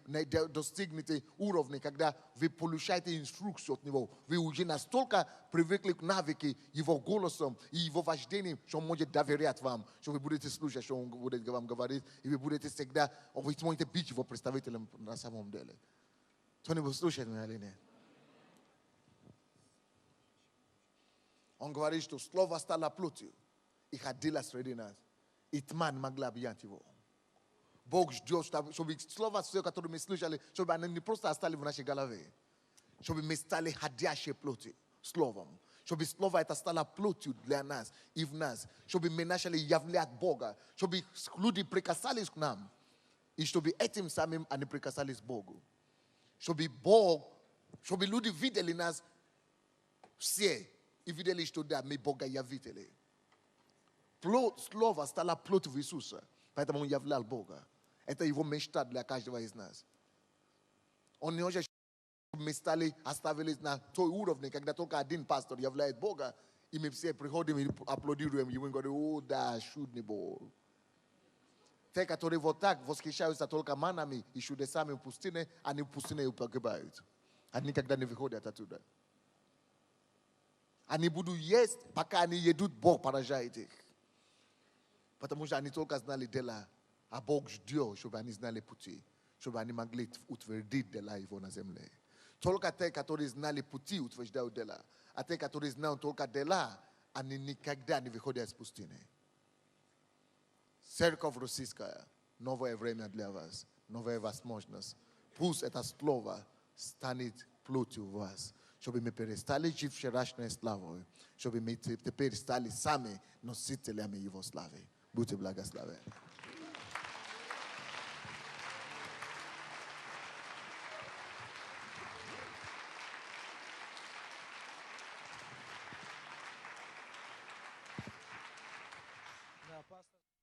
достигнете уровня, когда вы получаете инструкцию от Него, вы уже настолько привыкли к навыке Его голосом и Его вождением, что Он может доверять вам, что вы будете слушать, что Он будет вам говорить, и вы будете всегда, вы сможете быть Его представителем на самом деле. Кто-нибудь слушает меня или нет? Он говорит, что слово стало плотью и ходило среди нас, и тьма не могла объять его. Бог ждет, чтобы слова, которые мы слышали, чтобы они не просто остались в нашей голове, чтобы мы стали ходящие плоти словом, чтобы слово это стало плотью для нас и в нас, чтобы мы начали являть Бога, чтобы люди прикасались к нам, и чтобы этим самым они прикасались к Богу. Чтобы люди видели нас все и видели, что да, мы Бога явители. Слово стало плотью в Иисуса, поэтому он являл Бога. Это его мечта для каждого из нас. Он не хочет, чтобы мы стали оставились на той уровне, когда только один пастор являет Бога, и мы все приходим и аплодируем ему и говорим, о, да, чудный Бог. Те, которые вот так восхищаются только манами и чудесами в пустыне, они в пустыне погибают. Они никогда не выходят оттуда. Они будут есть, пока они едут, Бог поражает их. Потому что они только знали дела. А Бог ждет, чтобы они знали пути, чтобы они могли утвердить дела его на земле. Только те, которые знали пути, утверждают дела. А те, которые знают только дела, они никогда не выходят из пустыни. Церковь российская, новое время для вас, новая возможность. Пусть это слово станет плотью в вас, чтобы мы перестали жить вчерашней славой, чтобы мы теперь стали сами носителями его славы. Будьте благословенны. Да, пастор.